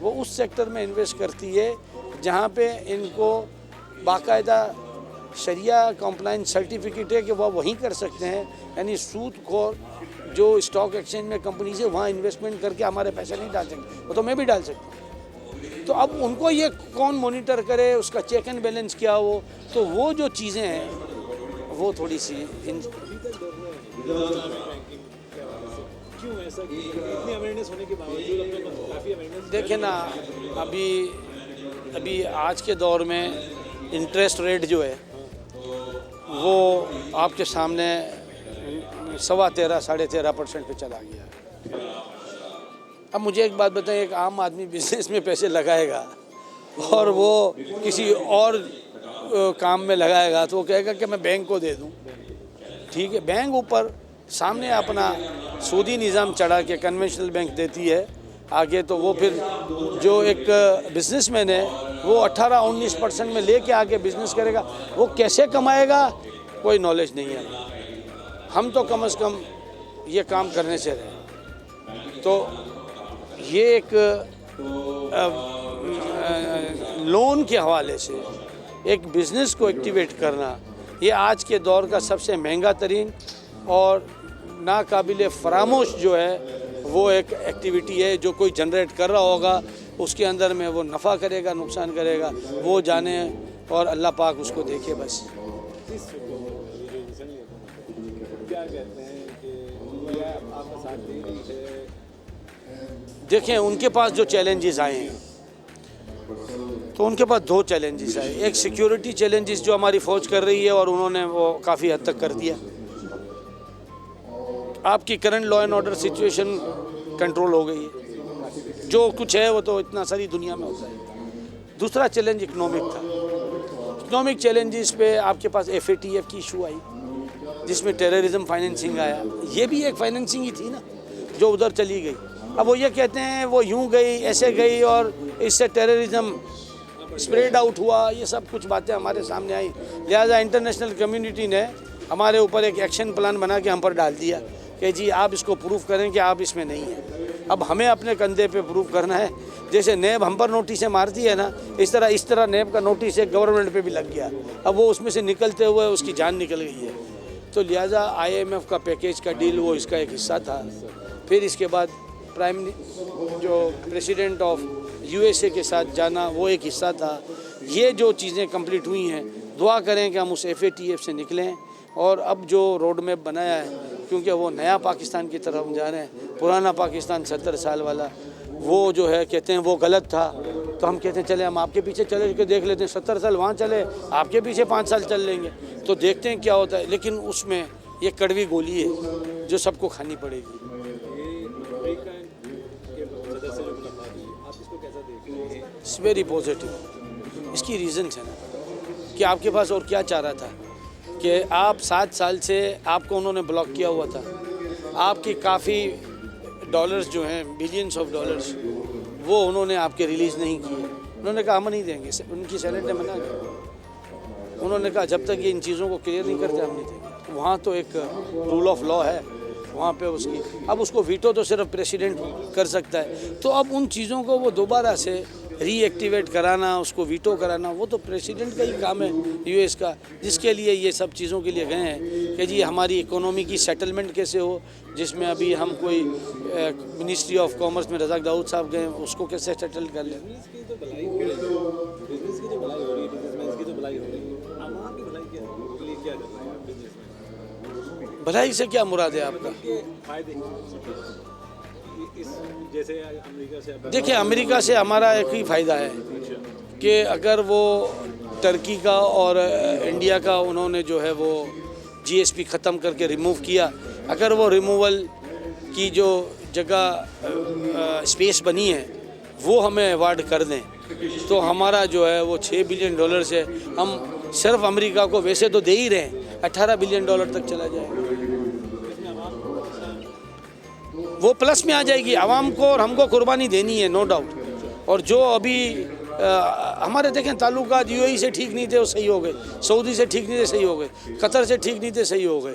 Speaker 9: وہ اس سیکٹر میں انویسٹ کرتی ہے جہاں پہ ان کو باقاعدہ شریعہ کمپلائنس سرٹیفکیٹ ہے کہ وہ وہیں کر سکتے ہیں. یعنی سود خور جو اسٹاک ایکسچینج میں کمپنیز ہے وہاں انویسٹمنٹ کر کے ہمارے پیسے نہیں ڈال سکتے, وہ تو میں بھی ڈال سکتا ہوں. تو اب ان کو یہ کون مانیٹر کرے, اس کا چیک اینڈ بیلنس کیا ہو, تو وہ جو چیزیں ہیں وہ تھوڑی سی دیکھیں نا, ابھی آج کے دور میں انٹرسٹ ریٹ جو ہے وہ آپ کے سامنے 13.5% پہ چلا گیا ہے. اب مجھے ایک بات بتائیں, ایک عام آدمی بزنس میں پیسے لگائے گا اور وہ کسی اور کام میں لگائے گا تو وہ کہے گا کہ میں بینک کو دے دوں. ٹھیک ہے, بینک اوپر سامنے اپنا سودی نظام چڑھا کے کنونشنل بینک دیتی ہے آگے, تو وہ پھر جو ایک بزنس مین ہے وہ 18-19% میں لے کے آگے بزنس کرے گا. وہ کیسے کمائے گا کوئی نالج نہیں ہے. ہم تو کم از کم یہ کام کرنے سے رہے. تو یہ ایک لون کے حوالے سے ایک بزنس کو ایکٹیویٹ کرنا, یہ آج کے دور کا سب سے مہنگا ترین اور ناقابل فراموش جو ہے وہ ایک ایکٹیویٹی ہے. جو کوئی جنریٹ کر رہا ہوگا اس کے اندر میں وہ نفع کرے گا نقصان کرے گا وہ جانے, اور اللہ پاک اس کو دیکھے بس. دیکھیں ان کے پاس جو چیلنجز آئے ہیں تو ان کے پاس 2 چیلنجز آئے. ایک سیکیورٹی چیلنجز جو ہماری فوج کر رہی ہے اور انہوں نے وہ کافی حد تک کر دیا. آپ کی current law and order situation control ہو گئی ہے. جو کچھ ہے وہ تو اتنا ساری دنیا میں ہوتا ہے. دوسرا چیلنج اکنامک تھا. اکنامک چیلنجز پہ آپ کے پاس FATF کی ایشو آئی جس میں ٹیررزم فائنینسنگ آیا. یہ بھی ایک فائنینسنگ ہی تھی نا جو ادھر چلی گئی. اب وہ یہ کہتے ہیں وہ یوں گئی ایسے گئی اور اس سے ٹیررزم اسپریڈ آؤٹ ہوا, یہ سب کچھ باتیں ہمارے سامنے آئیں. لہٰذا انٹرنیشنل کمیونٹی نے ہمارے اوپر ایک ایکشن پلان بنا کے ہم پر ڈال دیا کہ جی آپ اس کو پروف کریں کہ آپ اس میں نہیں ہیں. اب ہمیں اپنے کندھے پہ پروف کرنا ہے. جیسے نیب ہم پر نوٹسیں مارتی ہے نا, اس طرح نیب کا نوٹس ایک گورنمنٹ پہ بھی لگ گیا. اب وہ اس میں سے نکلتے ہوئے اس کی جان نکل گئی ہے. تو لہٰذا IMF کا پیکیج کا ڈیل وہ اس کا ایک حصہ تھا. پھر اس کے بعد جو پریسیڈنٹ آف USA کے ساتھ جانا وہ ایک حصہ تھا. یہ جو چیزیں کمپلیٹ ہوئی ہیں, دعا کریں کہ ہم اس FATF سے نکلیں. اور اب جو روڈ میپ بنایا ہے, کیونکہ وہ نیا پاکستان کی طرف ہم جا رہے ہیں, پرانا پاکستان 70 سال والا وہ جو ہے کہتے ہیں وہ غلط تھا, تو ہم کہتے ہیں چلے ہم آپ کے پیچھے چلے کے دیکھ لیتے ہیں. 70 سال وہاں چلے, آپ کے پیچھے 5 سال چل لیں گے, تو دیکھتے ہیں کیا ہوتا ہے. لیکن اس میں یہ کڑوی گولی ہے جو سب کو کھانی پڑے گی. It's very positive. اس کی ریزنس ہے نا کہ آپ کے پاس اور کیا چاہ رہا تھا کہ آپ 7 سال سے آپ کو انہوں نے بلاک کیا ہوا تھا. آپ کی کافی ڈالرز جو ہیں بلینس آف ڈالرز وہ انہوں نے آپ کے ریلیز نہیں کیے. انہوں نے کہا ہم نہیں دیں گے. ان کی سینٹ نے منع کیا. انہوں نے کہا جب تک یہ ان چیزوں کو کلیئر نہیں کرتے ہم نہیں دیں گے. وہاں تو ایک رول آف لا ہے وہاں پہ اس کی. اب اس کو ویٹو تو صرف پریسیڈنٹ کر سکتا ہے. تو اب ان چیزوں کو وہ دوبارہ سے ری ایکٹیویٹ کرانا, اس کو ویٹو کرانا, وہ تو پریسیڈنٹ کا ہی کام ہے US کا, جس کے لیے یہ سب چیزوں کے لیے گئے ہیں کہ جی ہماری اکانومی کی سیٹلمنٹ کیسے ہو, جس میں ابھی ہم کوئی منسٹری آف کامرس میں رزاق داؤد صاحب گئے, اس کو کیسے سیٹل کر لیں. بھلائی سے کیا مراد ہے آپ کا؟ دیکھیں امریکہ سے ہمارا ایک ہی فائدہ ہے کہ اگر وہ ترکی کا اور انڈیا کا انہوں نے جو ہے وہ GSP ختم کر کے ریموو کیا, اگر وہ ریموول کی جو جگہ اسپیس بنی ہے وہ ہمیں ایوارڈ کر دیں تو ہمارا جو ہے وہ $6 بلین سے ہم صرف امریکہ کو ویسے تو دے ہی رہے ہیں, $18 بلین تک چلا جائے گا. وہ پلس میں آ جائے گی. عوام کو اور ہم کو قربانی دینی ہے نو ڈاؤٹ. اور جو ابھی ہمارے دیکھیں تعلقات UAE سے ٹھیک نہیں تھے وہ صحیح ہو گئے, سعودی سے ٹھیک نہیں تھے صحیح ہو گئے, قطر سے ٹھیک نہیں تھے صحیح ہو گئے,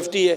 Speaker 9: FTA।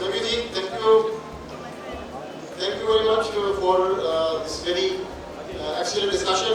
Speaker 2: Thank you, thank you very much for this very excellent discussion।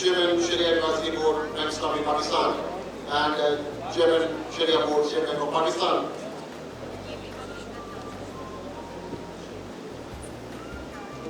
Speaker 2: Chairman Sharia Advisory Board, Bank Islamic Pakistan, and Chairman Sharia Board, State Bank of Pakistan.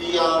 Speaker 2: we are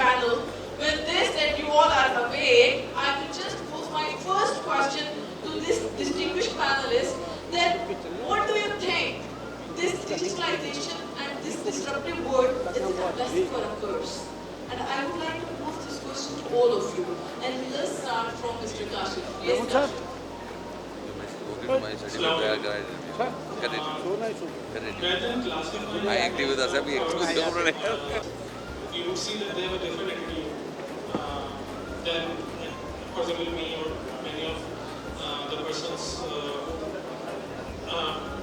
Speaker 10: Panel. With this that you all are aware, I will just pose my first question to this distinguished panelist. That what do you think this digitalization and this disruptive world is it a blessing or a curse? And I would like to pose this question to all of you. And let's start from Mr. Kashif. Yes, Kashif.
Speaker 8: You would see that they have a different attitude than, for example, me or many of the persons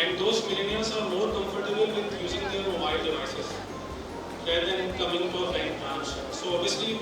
Speaker 8: And those millennials are more comfortable with using their mobile devices rather than coming to a bank branch. So obviously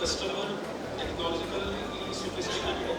Speaker 8: customer technologically sophisticated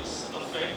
Speaker 8: it's a fact.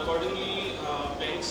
Speaker 8: accordingly banks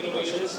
Speaker 8: innovations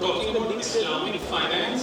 Speaker 8: Talking about Islamic finance,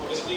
Speaker 8: Obviously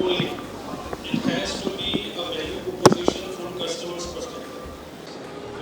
Speaker 8: Only it has to be a value proposition from customers' perspective.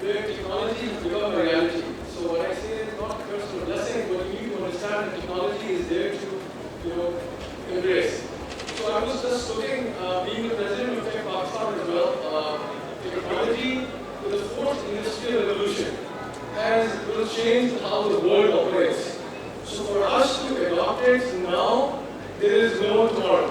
Speaker 11: where technology has become a reality. So what I say is not curse or blessing, but you need to understand that technology is there to, embrace. So I was just looking, being the president of Tech Pakistan as well, technology with the fourth industrial revolution will change how the world operates. So for us to adopt it now, there is no tomorrow.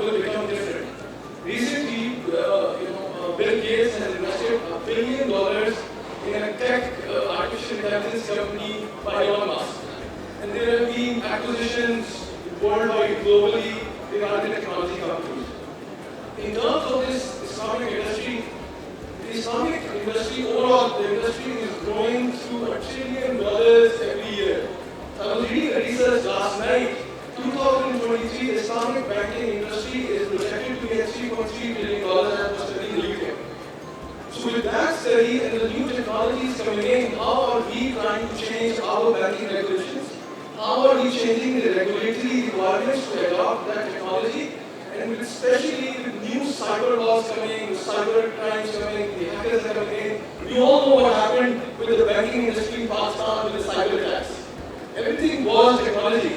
Speaker 11: will become different. Recently, Bill Gates has invested $1 billion in a tech artificial intelligence company by Elon Musk, and there have been acquisitions worldwide, globally, in other technology companies. In terms of this Islamic industry, the Islamic industry overall, the industry is growing to $1 trillion every year. I was reading a research last night. 2023, the Islamic banking industry is projected to get $3.3 billion as per study in the UK. So with that study and the new technologies coming in, how are we trying to change our banking regulations? How are we changing the regulatory requirements to adopt that technology? And especially with new cyber laws coming, cyber crimes coming, the hackers are coming in. We all know what happened with the banking industry in Pakistan with the cyber attacks. Everything was technology.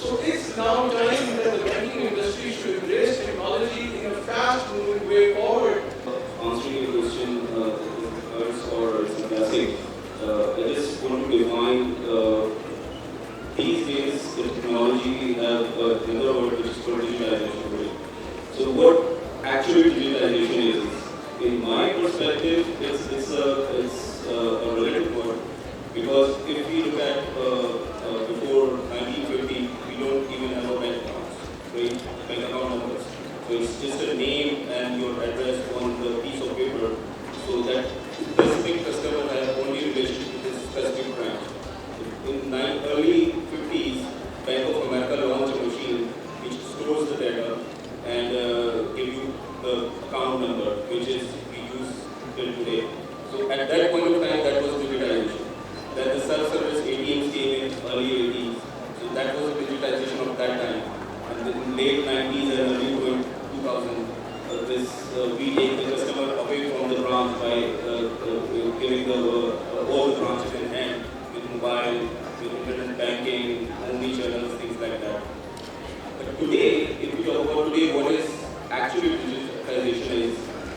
Speaker 11: So it's now time that the banking industry should embrace technology in a fast-moving way forward.
Speaker 12: Answering your question, or it's a blessing, I just want to define these days the technology have another word which is called digitalization. So what actually digitalization is? In my perspective, it's a relative word, because if we look at before 1950, we don't even have a bank account, right? Bank account numbers. So it's just a name and your address on the piece of paper, so that specific customer has only relationship with this specific branch. In early 50s, Bank of America launched a machine which stores the data and give you the account number, which is we use till today. So at that point of time, that was digitalization. Then the self-service ATMs came in early 80s. So that was the digitalization of that time. And in late 90s and early 2000, we take the customer away from the branch by giving all the branches in hand with mobile, with internet banking, omni-channels, things like that. But today, if we talk about today, what is actually digitization is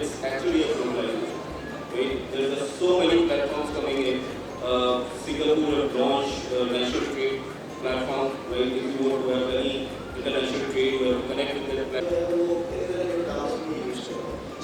Speaker 12: It's actually a globalization. Right? There's so many platforms coming in. Singapore have launched a national trade platform. Right? If you want to have any international trade, you have to connect with that platform.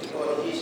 Speaker 13: technology,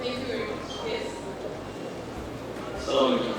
Speaker 10: Thank you very much. Yes.
Speaker 14: Assalamu alaikum.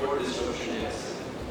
Speaker 14: what disruption is.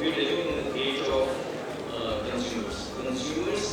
Speaker 14: we are living in an age of consumers. Consumers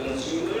Speaker 14: Consumer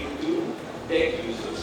Speaker 14: into tech users.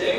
Speaker 14: tech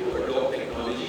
Speaker 14: to adopt technology,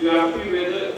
Speaker 14: you have to be where the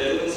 Speaker 14: relevance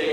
Speaker 14: tech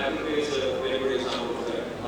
Speaker 14: Apple Pay is a very good example of that.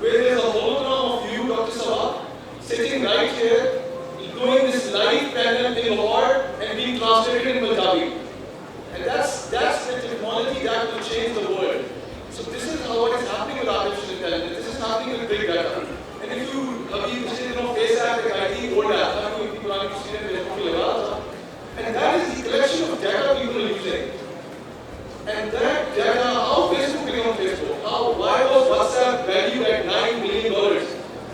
Speaker 11: Where there is a hologram of you, Dr. Sabah, sitting right here, doing this live panel in Lahore and being translated in Punjabi. And that's the technology that will change the world. So this is how what is happening with artificial intelligence. This is happening with big data. And if you say, face app, IT, old app, people are using it, and that is the collection of data people are using. And that data, how Facebook became Facebook? Why was WhatsApp valued at $9 billion?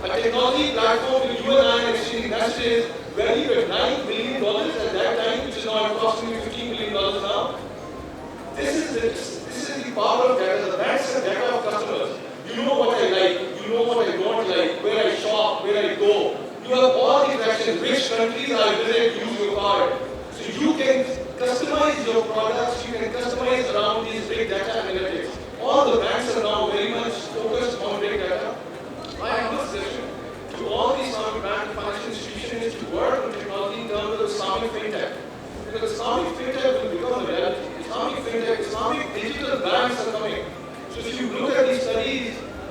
Speaker 11: A technology platform where you and I are exchanging messages valued at $9 billion at that time, which is now approximately $15 billion now. This is the power of data. The banks have data of customers. You know what I like, you know what I don't like, where I shop, where I go. You have all the interactions, which countries I visit, use your card. So you can customize your products, you can customize around these big data analytics. All the banks are now very much focused on big data. My humble suggestion to all these Islamic bank and financial institutions is to work on technology in terms of Islamic fintech. Because Islamic fintech will become a reality. Islamic fintech, Islamic digital banks are coming. So if you look at these studies,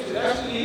Speaker 11: Internationally,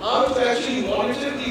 Speaker 11: how to actually monitor the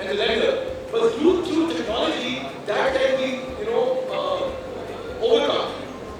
Speaker 11: and the lender. But through technology, that can be overcome.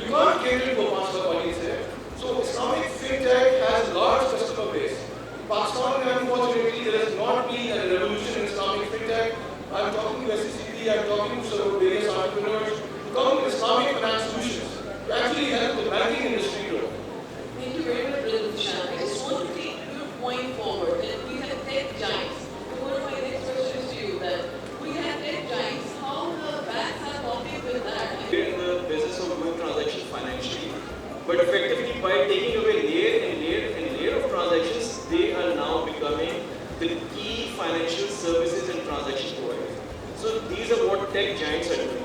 Speaker 11: You can't cater to a 5 lakh audience there. So Islamic fintech has large customer base. Pakistan, unfortunately, there has not been a revolution in Islamic fintech. I'm talking to SCCP, I'm talking to sort of various entrepreneurs who come with Islamic finance solutions to actually help the banking industry grow.
Speaker 10: Thank you very much, Brother Dushan. I just want to take your point forward that we have tech giants. One of my next questions to you that we have tech giants. How the banks are coping with that?
Speaker 14: We're in the business of doing transactions financially, but effectively by taking away layer and layer and layer of transactions, they are now becoming the key financial services and transaction providers. So these are what tech giants are doing.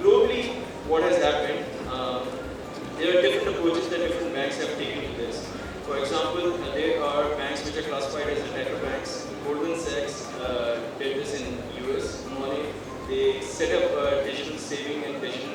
Speaker 14: Globally, what has happened? There are different approaches that different banks have taken to this. For example, there are banks which are classified as attacker banks. Goldman Sachs did this in US. They set up a digital saving and digital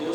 Speaker 14: 2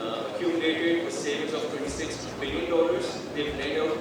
Speaker 14: accumulated a savings of $26 billion. They've lent out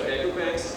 Speaker 14: attacker banks.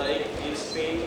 Speaker 14: like in Spain,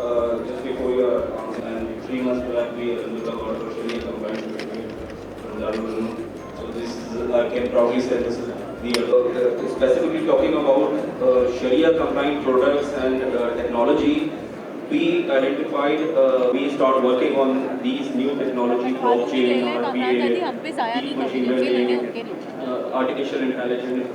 Speaker 12: Just before your answer, and 3 months back we looked about Sharia compliant from Darul. So this is, I can probably say this is the specifically talking about Sharia compliant products and technology. We identified, we start working on these new technology, blockchain, RPA, machine learning, artificial intelligence.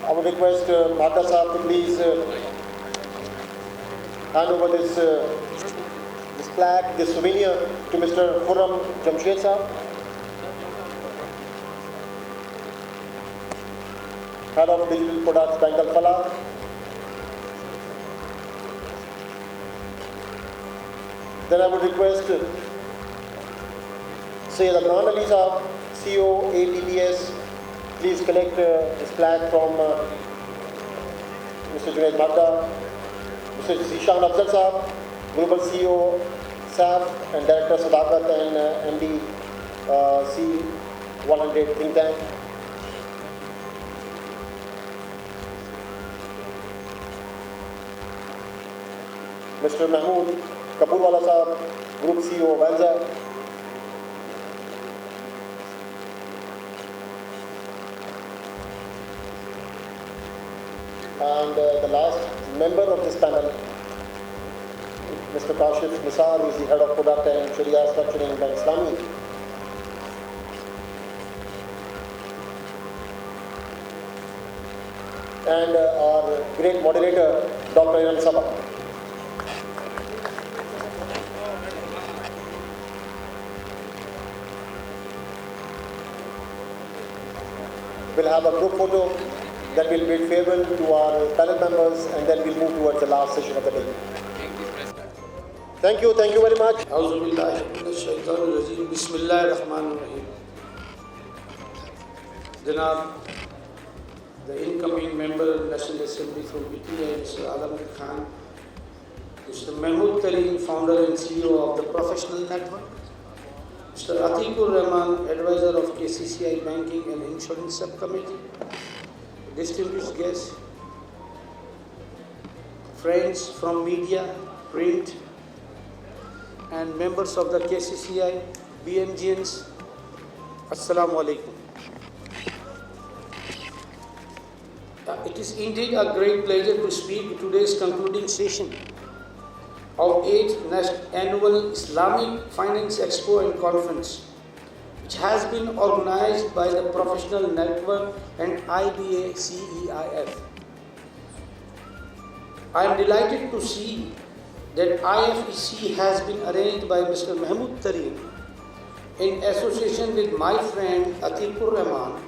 Speaker 2: I would request Mata Saab to please hand over this plaque, this souvenir to Mr. Khurram Jamshed Saab, Head of Digital Products, Bank Al Falah. Then I would request Syed Adnan Ali Saab, CEO, ATBS, please collect this plaque from Mr. Junaid Magda, Mr. Zishan Afzal Saab, Global CEO, SAP, and Director Sadakat and MD C100 Think Tank. Mr. Mahmood Kapoorwala Saab, Group CEO, Vanza. And the last member of this panel, Mr. Kashif Nisar, who is the Head of Product and Sharia Structuring by Islami. And our great moderator, Dr. Iram Sabah. We'll have a group photo, then we'll bid farewell to our panel members, and then we'll move towards the last session of the day. Thank you very much.
Speaker 9: Janab, the incoming member of National Assembly from PTI, Mr. Alam Khan, Mr. Mahmood Kareem, founder and CEO of the Professional Network, Mr. Atikur Rahman, advisor of KCCI Banking and Insurance Subcommittee, distinguished guests, friends from media, print, and members of the KCCI, BMGNs, Assalamu alaikum. It is indeed a great pleasure to speak at today's concluding session of 8th Annual Islamic Finance Expo and Conference, which has been organized by the Professional Network and IBA CEIF. I am delighted to see that IFEC has been arranged by Mr. Mahmood Tareen in association with my friend Atikur Rahman,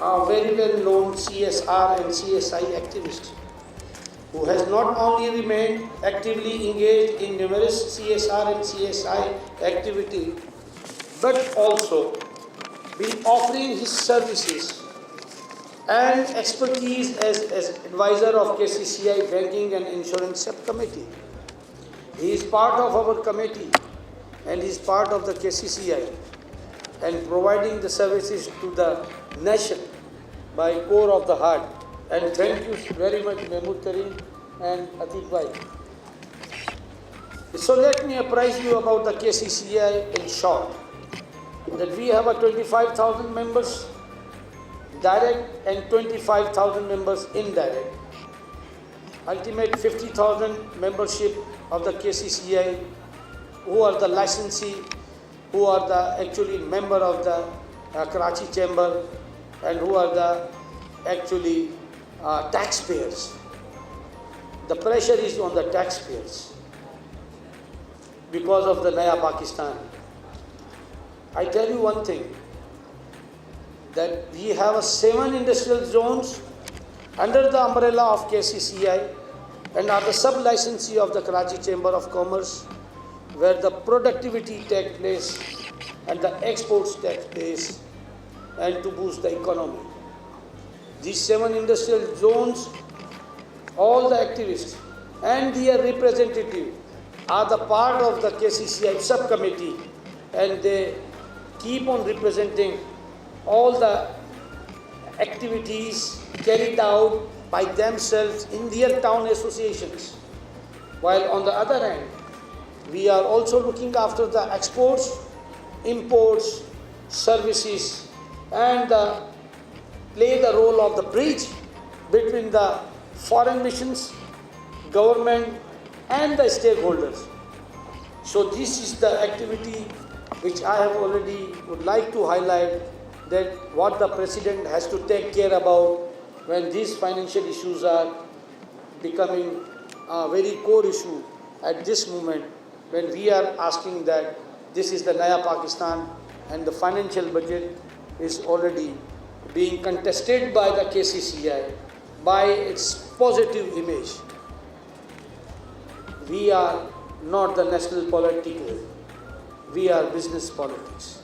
Speaker 9: a very well-known CSR and CSI activist, who has not only remained actively engaged in numerous CSR and CSI activity, but also been offering his services and expertise as advisor of KCCI Banking and Insurance Subcommittee. He is part of our committee and he is part of the KCCI and providing the services to the nation by core of the heart. And thank you very much, Mahmood Tareen and Atiq Bhai. So let me apprise you about the KCCI in short. That we have a 25,000 members direct and 25,000 members indirect. Ultimate 50,000 membership of the KCCI, who are the licensee, who are the actually member of the Karachi Chamber, and who are the actually taxpayers. The pressure is on the taxpayers because of the Naya Pakistan. I tell you one thing, that we have 7 industrial zones under the umbrella of KCCI and are the sub-licensee of the Karachi Chamber of Commerce, where the productivity takes place and the exports take place and to boost the economy. These 7 industrial zones, all the activists and their representatives are the part of the KCCI subcommittee, and they keep on representing all the activities carried out by themselves in their town associations. While on the other hand, we are also looking after the exports, imports, services, and play the role of the bridge between the foreign missions, government, and the stakeholders. So this is the activity which I have already would like to highlight, that what the President has to take care about when these financial issues are becoming a very core issue at this moment, when we are asking that this is the Naya Pakistan and the financial budget is already being contested by the KCCI by its positive image. We are not the national political, we are business politics.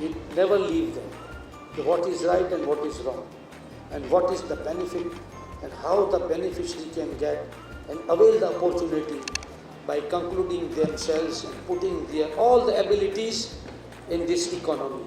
Speaker 9: We never leave them. What is right and what is wrong, and what is the benefit, and how the beneficiary can get and avail the opportunity by concluding themselves and putting their all the abilities in this economy.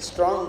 Speaker 9: strong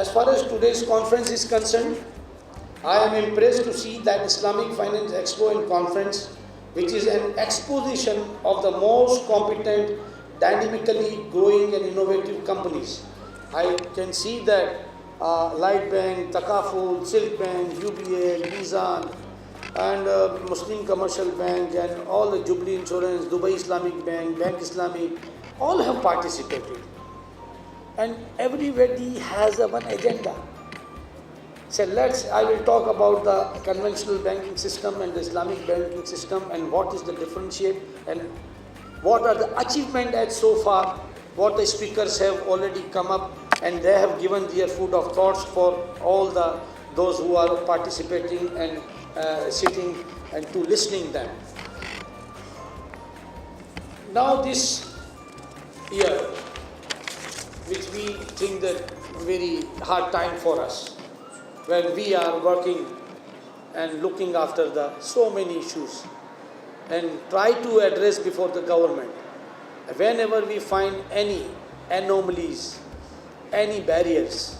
Speaker 9: As far as today's conference is concerned, I am impressed to see that Islamic Finance Expo and Conference, which is an exposition of the most competent, dynamically growing and innovative companies. I can see that Light Bank, Takaful, Silk Bank, UBA, Mizan, and Muslim Commercial Bank, and all the Jubilee Insurance, Dubai Islamic Bank, Bank Islamic, all have participated. And everybody has one agenda. So I will talk about the conventional banking system and the Islamic banking system, and what is the differentiate, and what are the achievements at so far, what the speakers have already come up, and they have given their food of thoughts for all those who are participating and sitting and to listening them. Now this year, which we think that very hard time for us, when we are working and looking after so many issues and try to address before the government. Whenever we find any anomalies, any barriers,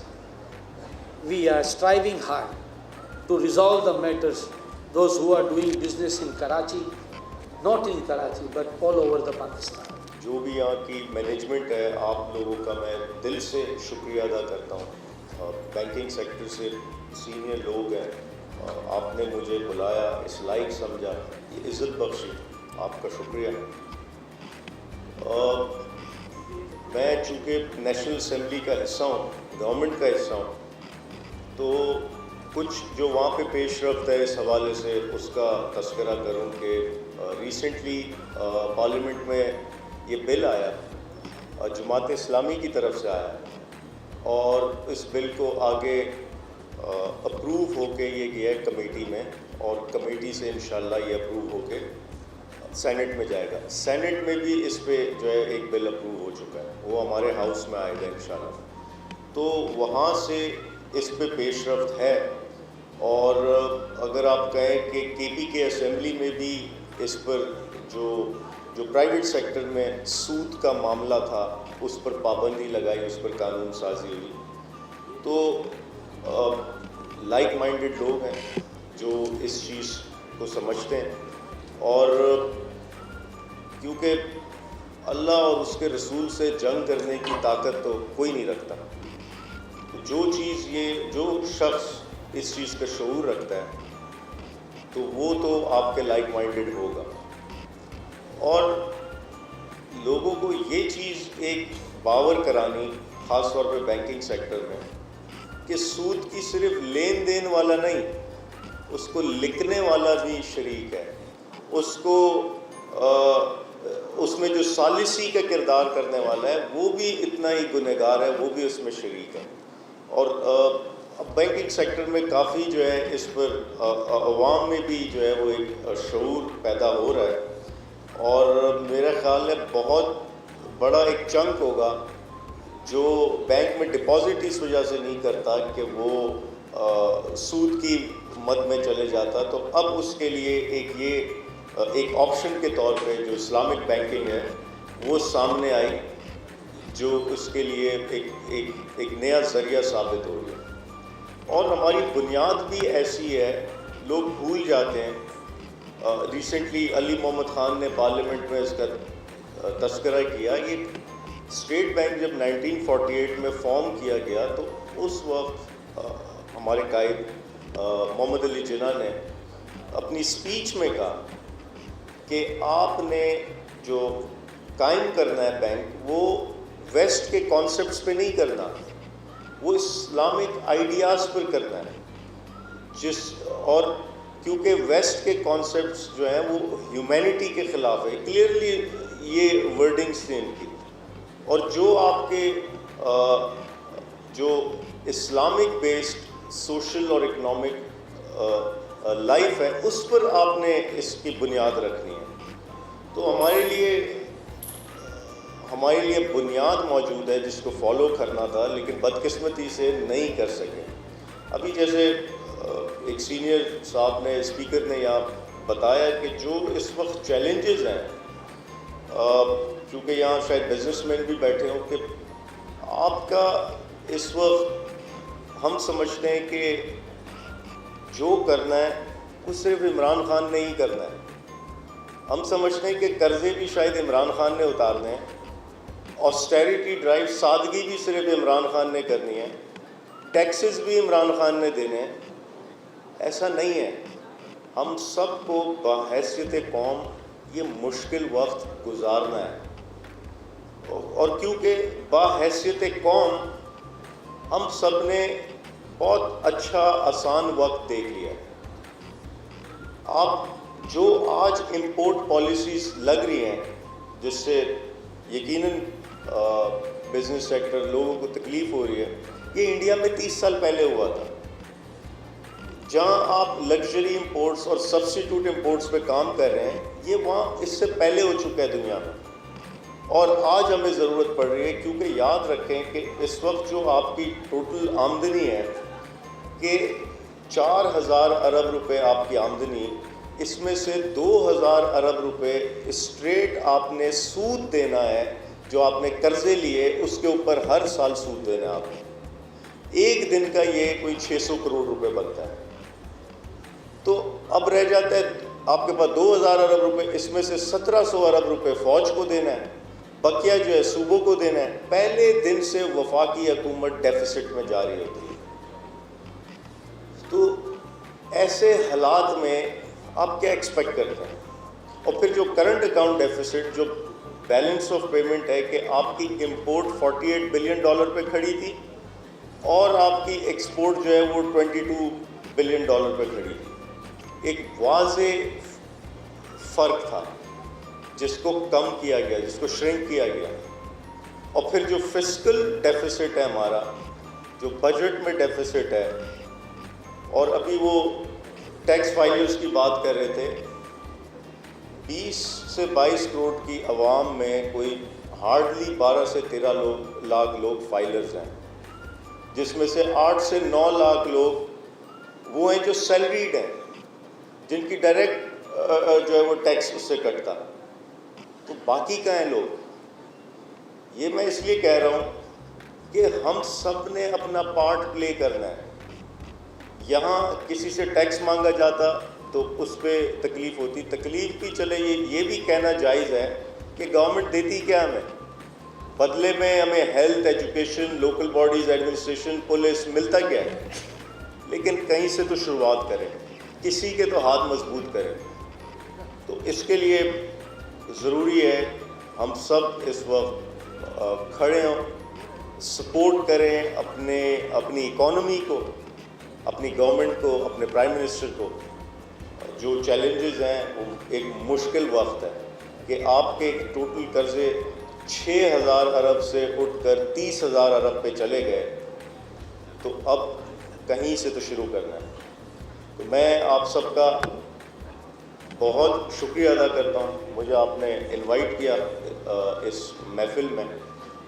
Speaker 9: we are striving hard to resolve the matters. Those who are doing business in Karachi, not in Karachi, but all over the Pakistan.
Speaker 15: جو بھی یہاں کی management ہے آپ لوگوں کا میں دل سے شکریہ ادا کرتا ہوں. بینکنگ سیکٹر سے سینئر لوگ ہیں, آپ نے مجھے بلایا, اس لائق سمجھا, یہ عزت بخشی, آپ کا شکریہ. میں چونکہ نیشنل اسمبلی کا حصہ ہوں, گورنمنٹ کا حصہ ہوں, تو کچھ جو وہاں پہ پیش رفت ہے اس حوالے سے اس کا تذکرہ کروں کہ ریسنٹلی پارلیمنٹ میں یہ بل آیا, جماعت اسلامی کی طرف سے آیا, اور اس بل کو آگے اپروو ہو کے یہ گیا ہے کمیٹی میں, اور کمیٹی سے انشاءاللہ یہ اپروو ہو کے سینٹ میں جائے گا. سینٹ میں بھی اس پہ جو ہے ایک بل اپروو ہو چکا ہے, وہ ہمارے ہاؤس میں آئے گا انشاءاللہ. تو وہاں سے اس پہ پیش رفت ہے, اور اگر آپ کہیں کہ کے پی کے اسمبلی میں بھی اس پر جو پرائیویٹ سیکٹر میں سود کا معاملہ تھا اس پر پابندی لگائی, اس پر قانون سازی ہوئی. تو لائک مائنڈڈ لوگ ہیں جو اس چیز کو سمجھتے ہیں, اور کیونکہ اللہ اور اس کے رسول سے جنگ کرنے کی طاقت تو کوئی نہیں رکھتا, جو شخص اس چیز کا شعور رکھتا ہے تو وہ تو آپ کے لائک مائنڈڈ ہوگا. اور لوگوں کو یہ چیز ایک باور کرانی, خاص طور پہ بینکنگ سیکٹر میں, کہ سود کی صرف لین دین والا نہیں, اس کو لکھنے والا بھی شریک ہے, اس میں جو ثالثی کا کردار کرنے والا ہے وہ بھی اتنا ہی گنہگار ہے, وہ بھی اس میں شریک ہے. اور بینکنگ سیکٹر میں کافی جو ہے اس پر عوام میں بھی جو ہے وہ ایک شعور پیدا ہو رہا ہے, اور میرا خیال ہے بہت بڑا ایک چنک ہوگا جو بینک میں ڈپازٹ اس وجہ سے نہیں کرتا کہ وہ سود کی مد میں چلے جاتا. تو اب اس کے لیے ایک آپشن کے طور پہ جو اسلامک بینکنگ ہے وہ سامنے آئی, جو اس کے لیے ایک نیا ذریعہ ثابت ہو گیا. اور ہماری بنیاد بھی ایسی ہے, لوگ بھول جاتے ہیں. ریسنٹلی علی محمد خان نے پارلیمنٹ میں اس کا تذکرہ کیا. یہ اسٹیٹ بینک جب 1948 میں فارم کیا گیا تو اس وقت ہمارے قائد محمد علی جناح نے اپنی اسپیچ میں کہا کہ آپ نے جو قائم کرنا ہے بینک وہ ویسٹ کے کانسیپٹس پہ نہیں کرنا, وہ اسلامک آئیڈیاز پر کرنا ہے. اور کیونکہ ویسٹ کے کانسیپٹس جو ہیں وہ ہیومینٹی کے خلاف ہے, کلیئرلی یہ ورڈنگس تھے ان کی. اور جو آپ کے جو اسلامک بیسڈ سوشل اور اکنامک لائف ہے اس پر آپ نے اس کی بنیاد رکھنی ہے. تو ہمارے لیے بنیاد موجود ہے جس کو فالو کرنا تھا, لیکن بدقسمتی سے نہیں کر سکے. ابھی جیسے ایک سینئر صاحب نے, اسپیکر نے یہاں بتایا کہ جو اس وقت چیلنجز ہیں, کیونکہ یہاں شاید بزنس مین بھی بیٹھے ہوں, کہ آپ کا اس وقت ہم سمجھتے ہیں کہ جو کرنا ہے وہ صرف عمران خان نے ہی کرنا ہے. ہم سمجھتے ہیں کہ قرضے بھی شاید عمران خان نے اتارنے ہیں, آسٹیریٹی ڈرائیو سادگی بھی صرف عمران خان نے کرنی ہے, ٹیکسز بھی عمران خان نے دینے ہیں. ایسا نہیں ہے. ہم سب کو بحیثیت قوم یہ مشکل وقت گزارنا ہے, اور کیونکہ بحیثیت قوم ہم سب نے بہت اچھا آسان وقت دیکھ لیا. آپ جو آج امپورٹ پالیسیز لگ رہی ہیں جس سے یقیناً بزنس سیکٹر لوگوں کو تکلیف ہو رہی ہے, یہ انڈیا میں 30 سال پہلے ہوا تھا. جہاں آپ لگژری امپورٹس اور سبسٹیٹیوٹ امپورٹس پہ کام کر رہے ہیں, یہ وہاں اس سے پہلے ہو چکا ہے دنیا میں, اور آج ہمیں ضرورت پڑ رہی ہے. کیونکہ یاد رکھیں کہ اس وقت جو آپ کی ٹوٹل آمدنی ہے کہ 4000 ارب روپے آپ کی آمدنی, اس میں سے 2000 ارب روپے اسٹریٹ آپ نے سود دینا ہے, جو آپ نے قرضے لیے اس کے اوپر ہر سال سود دینا ہے آپ نے. ایک دن کا یہ کوئی 600 کروڑ روپے بنتا ہے. تو اب رہ جاتا ہے آپ کے پاس 2000 ارب روپے, اس میں سے 1700 ارب روپے فوج کو دینا ہے,
Speaker 16: بقیہ جو ہے صوبوں کو دینا ہے. پہلے دن سے وفاقی حکومت ڈیفیسٹ میں جاری ہوتی ہے. تو ایسے حالات میں آپ کیا ایکسپیکٹ کرتے ہیں؟ اور پھر جو کرنٹ اکاؤنٹ ڈیفیسٹ جو بیلنس آف پیمنٹ ہے کہ آپ کی امپورٹ $48 بلین پہ کھڑی تھی اور آپ کی ایکسپورٹ جو ہے وہ $22 بلین پہ کھڑی تھی. ایک واضح فرق تھا جس کو کم کیا گیا, جس کو شرنک کیا گیا. اور پھر جو فسکل ڈیفیسٹ ہے ہمارا, جو بجٹ میں ڈیفیسٹ ہے, اور ابھی وہ ٹیکس فائلرز کی بات کر رہے تھے, 20 سے 22 کروڑ کی عوام میں کوئی ہارڈلی 12 سے 13 لاکھ لوگ فائلرز ہیں, جس میں سے 8 سے 9 لاکھ لوگ وہ ہیں جو سیلریڈ ہیں, جن کی ڈائریکٹ جو ہے وہ ٹیکس اس سے کٹتا. تو باقی کہاں ہیں لوگ؟ یہ میں اس لیے کہہ رہا ہوں کہ ہم سب نے اپنا پارٹ پلے کرنا ہے. یہاں کسی سے ٹیکس مانگا جاتا تو اس پہ تکلیف ہوتی. تکلیف بھی چلے یہ بھی کہنا جائز ہے کہ گورنمنٹ دیتی کیا ہمیں بدلے میں؟ ہمیں health, education, local bodies, administration, police ملتا کیا ہے؟ لیکن کہیں سے تو شروعات کریں, کسی کے تو ہاتھ مضبوط کریں. تو اس کے لیے ضروری ہے ہم سب اس وقت کھڑے ہوں, سپورٹ کریں اپنی اکانومی کو, اپنی گورنمنٹ کو, اپنے پرائم منسٹر کو. جو چیلنجز ہیں وہ ایک مشکل وقت ہے کہ آپ کے ٹوٹل قرضے 6,000 ارب سے اٹھ کر 30,000 ارب پہ چلے گئے, تو اب کہیں سے تو شروع کرنا ہے. تو میں آپ سب کا بہت شکریہ ادا کرتا ہوں, مجھے آپ نے انوائٹ کیا اس محفل میں,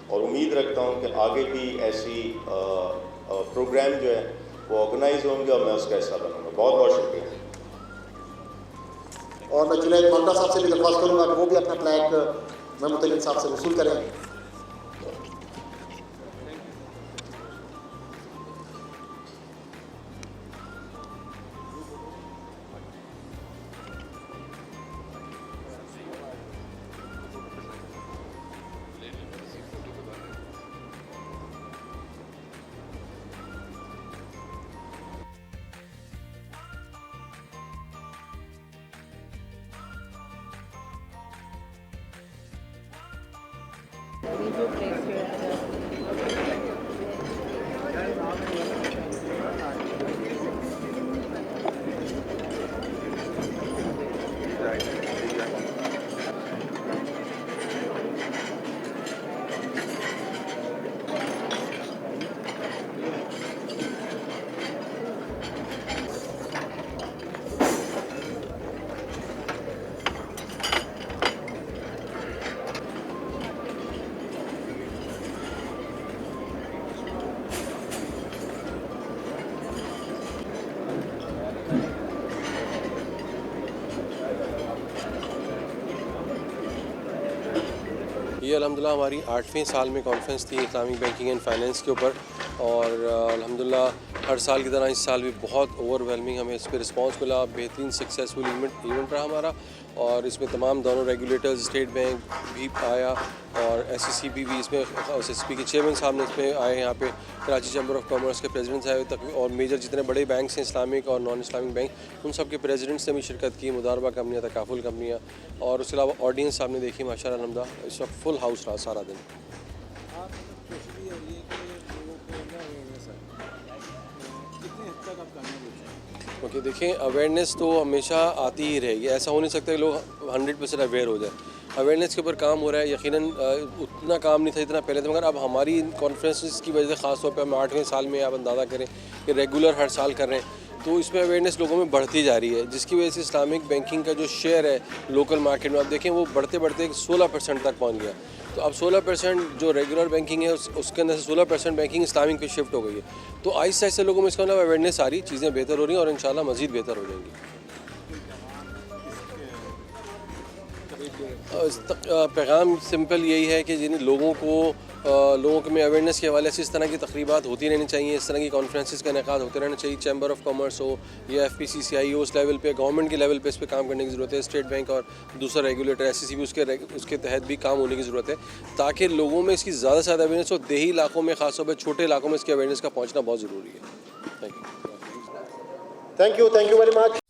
Speaker 16: اور امید رکھتا ہوں کہ آگے بھی ایسی پروگرام جو ہے وہ آرگنائز ہوں گے اور میں اس کا حصہ بنوں گا. بہت بہت شکریہ.
Speaker 2: اور میں جنید مالدہ صاحب سے بھی درخواست کروں گا کہ وہ بھی اپنا پلیک محمود علی صاحب سے وصول کریں.
Speaker 17: یہ الحمدللہ ہماری 8ویں سال میں کانفرنس تھی اسلامک بینکنگ اینڈ فائنینس کے اوپر, اور الحمدللہ ہر سال کی طرح اس سال بھی بہت اوور ویلمنگ ہمیں اس پہ رسپانس ملا. بہترین سکسیزفل ایونٹ رہا ہمارا, اور اس میں تمام دونوں ریگولیٹرز, اسٹیٹ بینک بھی آیا اور SEC بھی اس میں, SSP کے چیئرمین صاحب نے اس میں آئے, یہاں پہ کراچی چیمبر آف کامرس کے پریزیڈنٹس آئے ہوئے, اور میجر جتنے بڑے بینکس ہیں اسلامک اور نان اسلامک بینک, ان سب کے پریزیڈنٹس نے بھی شرکت کی, مداربہ کمپنیاں, تکافل کمپنیاں, اور اس کے علاوہ آڈینس صاحب نے دیکھی ماشاءاللہ الحمدللہ اس وقت فل ہاؤس رہا سارا دن. اوکے دیکھیں, اویئرنیس تو ہمیشہ آتی ہی رہے گی, ایسا ہو نہیں سکتا کہ لوگ 100% اویئر ہو جائے. اویئرنیس کے اوپر کام ہو رہا ہے, یقیناً اتنا کام نہیں تھا جتنا پہلے تھا, مگر اب ہماری کانفرنسز کی وجہ سے خاص طور پہ ہم 8ویں سال میں آپ اندازہ کریں کہ ریگولر ہر سال کر رہے ہیں, تو اس میں اویئرنیس لوگوں میں بڑھتی جا رہی ہے, جس کی وجہ سے اسلامک بینکنگ کا جو شیئر ہے لوکل مارکیٹ میں آپ دیکھیں وہ بڑھتے بڑھتے 16% تک پہنچ گیا. تو اب 16% جو ریگولر بینکنگ ہے اس کے اندر سے 16% بینکنگ اسلامک پہ شفٹ ہو گئی ہے. تو آہستہ آہستہ لوگوں میں اس کا مطلب اویئرنیس آ رہی, چیزیں بہتر ہو رہی ہیں, اور انشاءاللہ مزید بہتر ہو جائیں گی. پیغام سمپل یہی ہے کہ جن لوگوں کو میں اویئرنیس کے حوالے سے اس طرح کی تقریبات ہوتی رہنی چاہیے, اس طرح کی کانفرنسز کا انعقاد ہوتے رہنا چاہیے. چیمبر آف کامرس ہو یا FPCCI ہو, اس لیول پہ گورنمنٹ کے لیول پہ اس پہ کام کرنے کی ضرورت ہے. اسٹیٹ بینک اور دوسرا ریگولیٹر SEC بھی اس کے تحت بھی کام ہونے کی ضرورت ہے, تاکہ لوگوں میں اس کی زیادہ سے زیادہ اویئرنیس ہو. دیہی علاقوں میں خاص طور پہ چھوٹے علاقوں میں اس کی اویئرنیس کا پہنچنا بہت ضروری ہے. Thank you.
Speaker 2: Thank you very much.